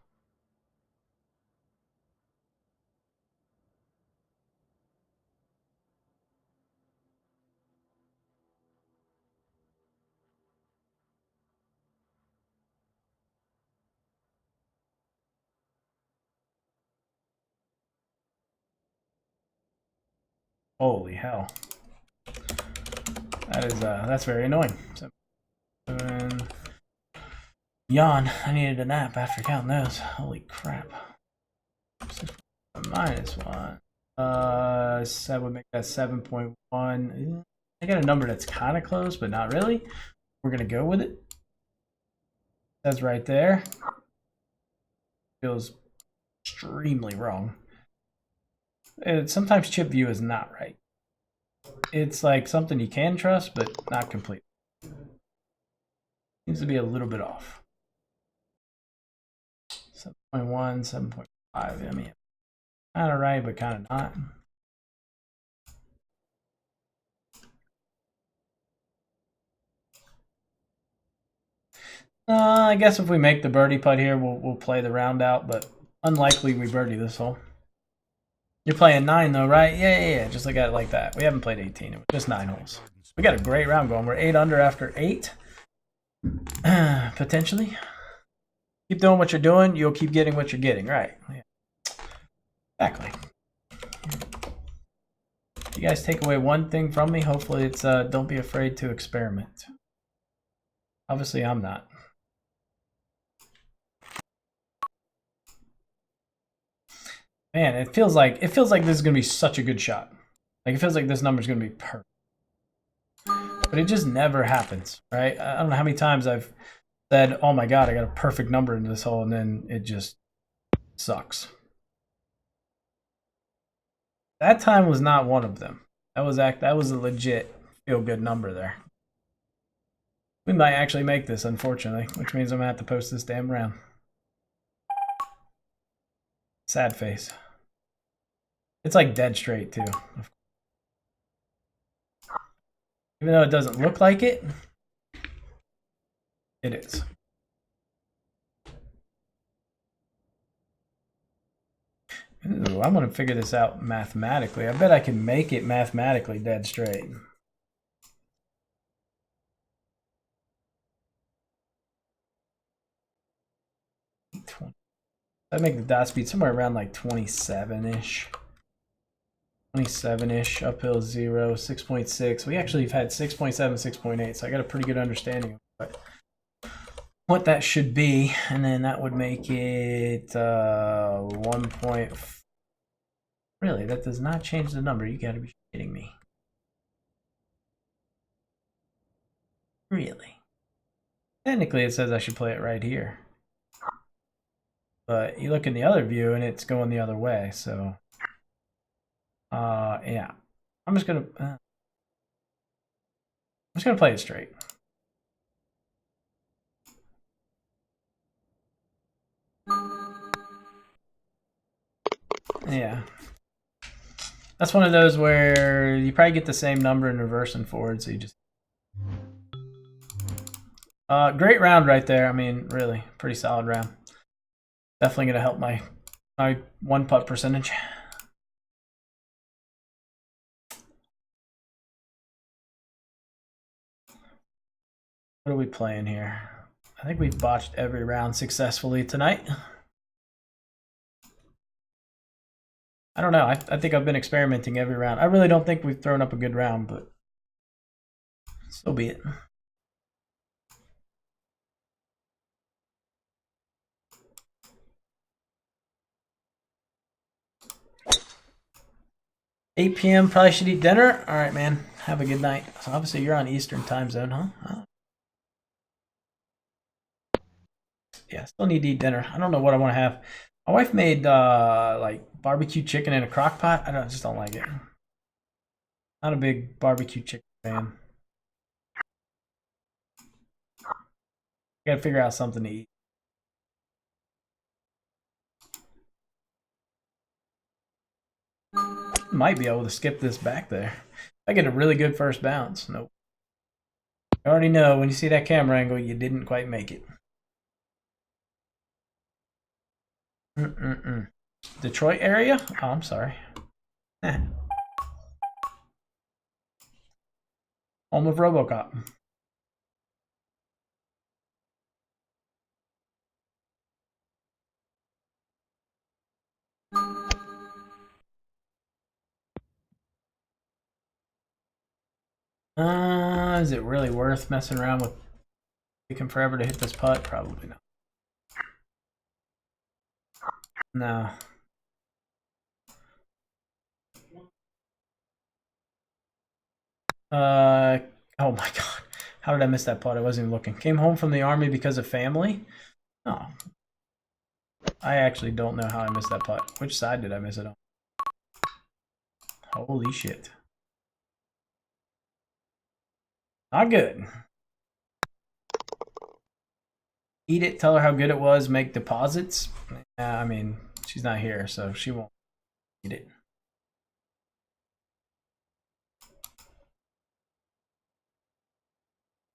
Holy hell. That is that's very annoying. Yawn. I needed a nap after counting those. Holy crap. -1. That would make that 7.1. I got a number that's kind of close, but not really. We're gonna go with it. That's right there. Feels extremely wrong. Sometimes chip view is not right. It's like something you can trust, but not complete. Seems to be a little bit off. 7.1, 7.5. I mean, kind of right, but kind of not. I guess if we make the birdie putt here, we'll play the round out, but unlikely we birdie this hole. You're playing 9 though, right? Yeah. Just look at it like that. We haven't played 18. It was just 9 holes. We got a great round going. We're 8 under after 8. Potentially. Keep doing what you're doing. You'll keep getting what you're getting. Right. Yeah. Exactly. If you guys take away one thing from me, hopefully it's don't be afraid to experiment. Obviously, I'm not. Man, it feels like this is gonna be such a good shot. Like it feels like this number is gonna be perfect, but it just never happens, right? I don't know how many times I've said, "Oh my god, I got a perfect number into this hole," and then it just sucks. That time was not one of them. That was a legit feel good number there. We might actually make this, unfortunately, which means I'm gonna have to post this damn round. Sad face. It's like dead straight too. Even though it doesn't look like it, it is. Ooh, I'm gonna figure this out mathematically. I bet I can make it mathematically dead straight. I'd make the dot speed somewhere around like 27-ish. 27-ish, uphill 0, 6.6. We actually have had 6.7, 6.8, so I got a pretty good understanding of what that should be. And then that would make it 1. Really, that does not change the number. You gotta be kidding me. Really? Technically, it says I should play it right here. But you look in the other view and it's going the other way, so yeah. I'm just gonna play it straight. Yeah. That's one of those where you probably get the same number in reverse and forward, so you just great round right there. I mean, really, pretty solid round. Definitely gonna help my one putt percentage. What are we playing here? I think we've botched every round successfully tonight. I don't know. I think I've been experimenting every round. I really don't think we've thrown up a good round, but so be it. $8 p.m. Probably should eat dinner. All right, man. Have a good night. So obviously you're on Eastern time zone, huh? Yeah, still need to eat dinner. I don't know what I want to have. My wife made like barbecue chicken in a crock pot. I just don't like it. Not a big barbecue chicken fan. Gotta figure out something to eat. Might be able to skip this back there. I get a really good first bounce. Nope. I already know when you see that camera angle, you didn't quite make it. Detroit area? Oh, I'm sorry. Home of RoboCop. Is it really worth messing around with? Taking forever to hit this putt? Probably not. No. Oh my god. How did I miss that putt? I wasn't even looking. Came home from the army because of family? Oh. I actually don't know how I missed that putt. Which side did I miss it on? Holy shit. Not good. Eat it, tell her how good it was, make deposits. I mean, she's not here, so she won't eat it.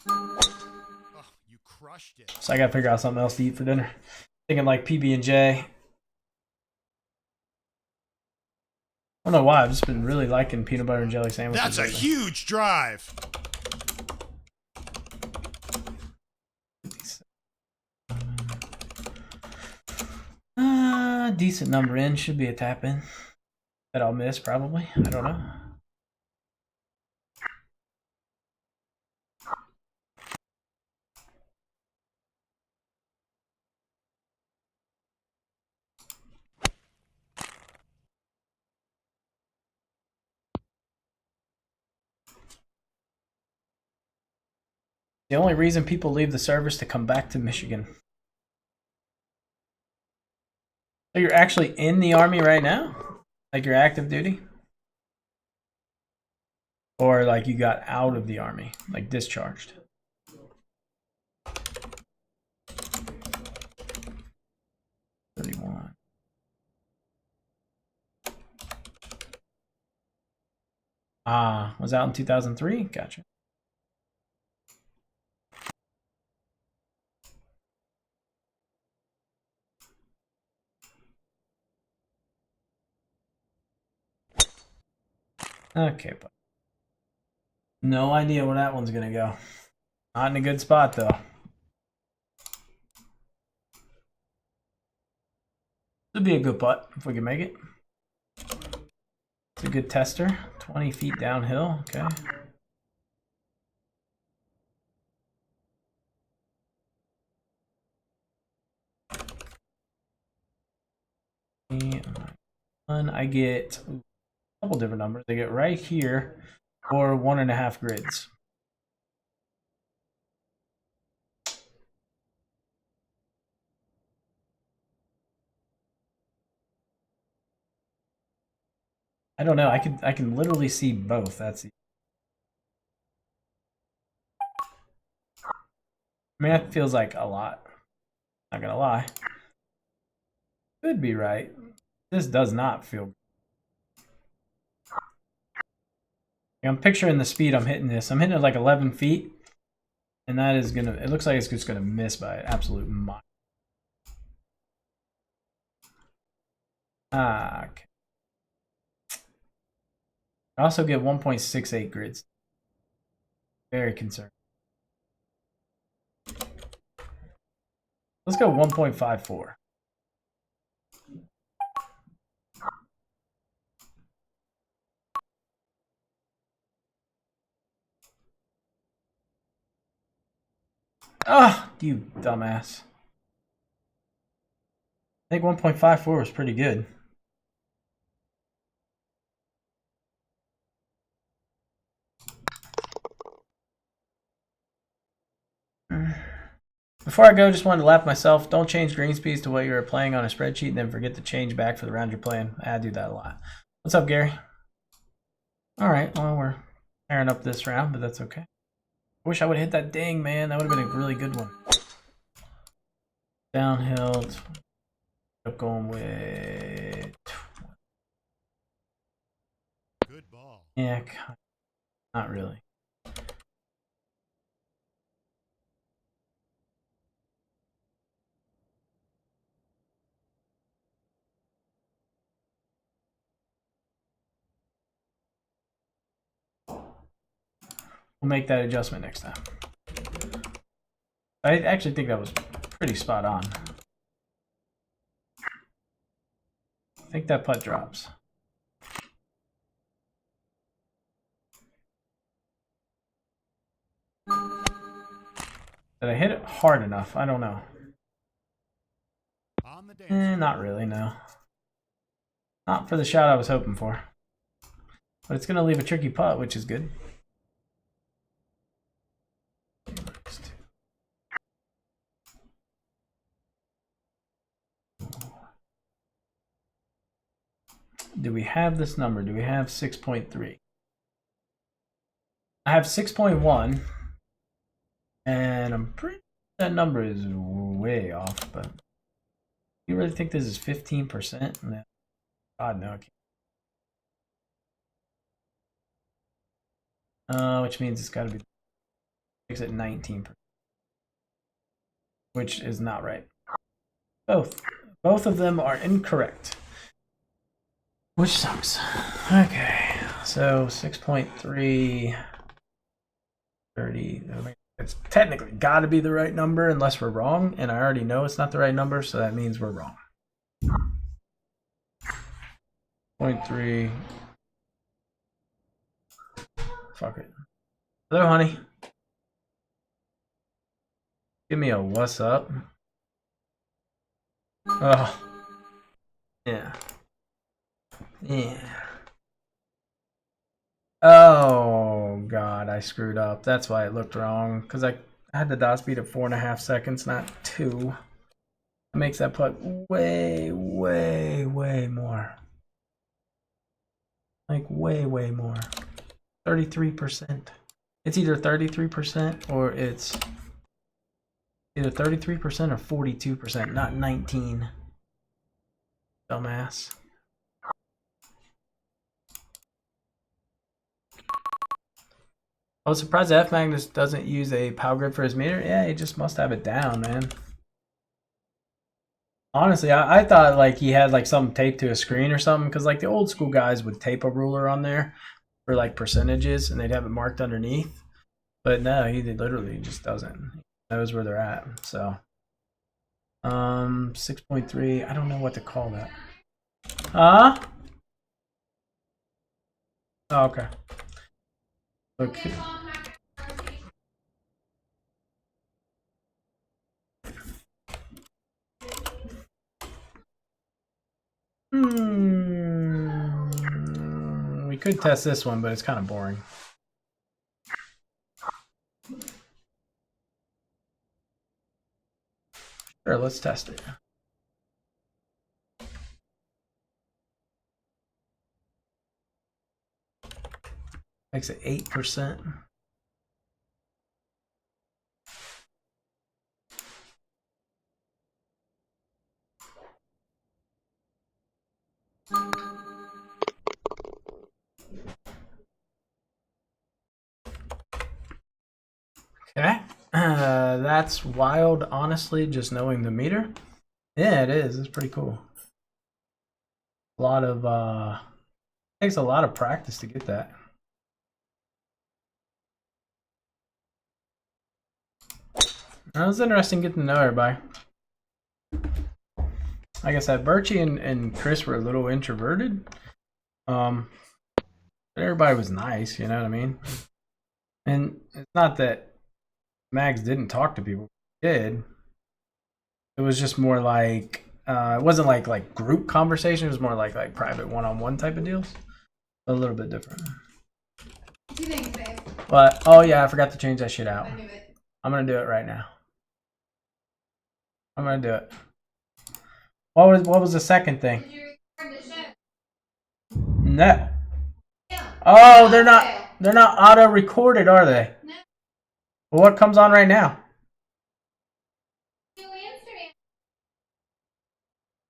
Oh, you crushed it. So I gotta figure out something else to eat for dinner. Thinking like PB&J. I don't know why, I've just been really liking peanut butter and jelly sandwiches. That's a lately. huge drive. Decent number in, should be a tap in. That I'll miss probably. I don't know. The only reason people leave the service to come back to Michigan. So you're actually in the Army right now? Like you're active duty? Or like you got out of the Army, like discharged? $31. Was out in 2003? Gotcha. Okay, but no idea where that one's gonna go. Not in a good spot though. Should be a good putt if we can make it. It's a good tester. 20 feet downhill. Okay. And I get a couple different numbers. I get right here or 1.5 grids. I don't know. I can literally see both. That's. I mean, that feels like a lot. Not gonna lie. Could be right. This does not feel. I'm picturing the speed I'm hitting this. I'm hitting it like 11 feet, and that is gonna. It looks like it's just gonna miss by an absolute mile. Okay. I also get 1.68 grids. Very concerned. Let's go 1.54. Ah, you dumbass. I think 1.54 was pretty good. Before I go, just wanted to laugh myself. Don't change green speeds to what you were playing on a spreadsheet and then forget to change back for the round you're playing. I do that a lot. What's up, Gary? All right, well, we're tearing up this round, but that's okay. I wish I would have hit that ding, man. That would have been a really good one. Downhill. Up going with... Good ball. Yeah, not really. We'll make that adjustment next time. I actually think that was pretty spot on. I think that putt drops. Did I hit it hard enough? I don't know. On the dance. Not really, no. Not for the shot I was hoping for. But it's going to leave a tricky putt, which is good. Do we have this number? Do we have 6.3? I have 6.1. And I'm pretty sure that number is way off, but you really think this is 15%? No. God, no. Which means it's got to be makes it 19%, which is not right. Both of them are incorrect, which sucks. Okay, so 6.3, 30. It's technically got to be the right number unless we're wrong, and I already know it's not the right number, so that means we're wrong. 0.3. Fuck it. Hello, honey. Give me a what's up. Oh. Yeah. Yeah. Oh, God, I screwed up. That's why it looked wrong. Because I had the dot speed at 4.5 seconds, not 2. It makes that putt way, way, way more. Like, way, way more. 33%. It's either 33% or it's either 33% or 42%, not 19. Dumbass. I was surprised F Magnus doesn't use a power grid for his meter. Yeah, he just must have it down, man. Honestly, I thought like he had like something taped to a screen or something, because like the old school guys would tape a ruler on there for like percentages and they'd have it marked underneath. But no, he literally just doesn't. He knows where they're at. So 6.3, I don't know what to call that. Huh? Oh, okay. Okay. We could test this one, but it's kind of boring. Sure, let's test it. Makes it 8%. Okay, that's wild, honestly, just knowing the meter. Yeah, it is. It's pretty cool. A lot of, takes a lot of practice to get that. That was interesting getting to know everybody. like I said, Birchie and Chris were a little introverted. But everybody was nice, you know what I mean? And it's not that Mags didn't talk to people. He did. It was just more like it wasn't like group conversation. It was more like private one-on-one type of deals. A little bit different. What do you think, babe? But oh yeah, I forgot to change that shit out. I knew it. I'm gonna do it right now. I'm gonna do it. What was the second thing? Did you record the show? No. Yeah. Oh, they're not auto recorded, are they? No. Well, what comes on right now? New Instagram.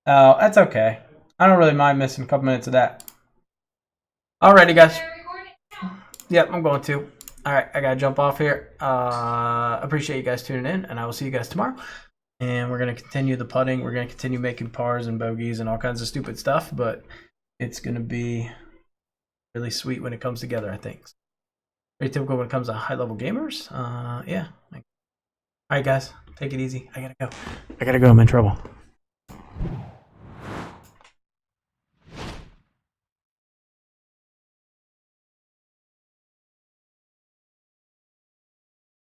Oh, that's okay. I don't really mind missing a couple minutes of that. Alrighty, guys. They're recording now. Yep, I'm going to. Alright, I gotta jump off here. Appreciate you guys tuning in, and I will see you guys tomorrow. And we're gonna continue the putting. We're gonna continue making pars and bogeys and all kinds of stupid stuff, but it's gonna be really sweet when it comes together, I think. Very typical when it comes to high-level gamers. Yeah. Alright, guys. Take it easy. I gotta go. I'm in trouble.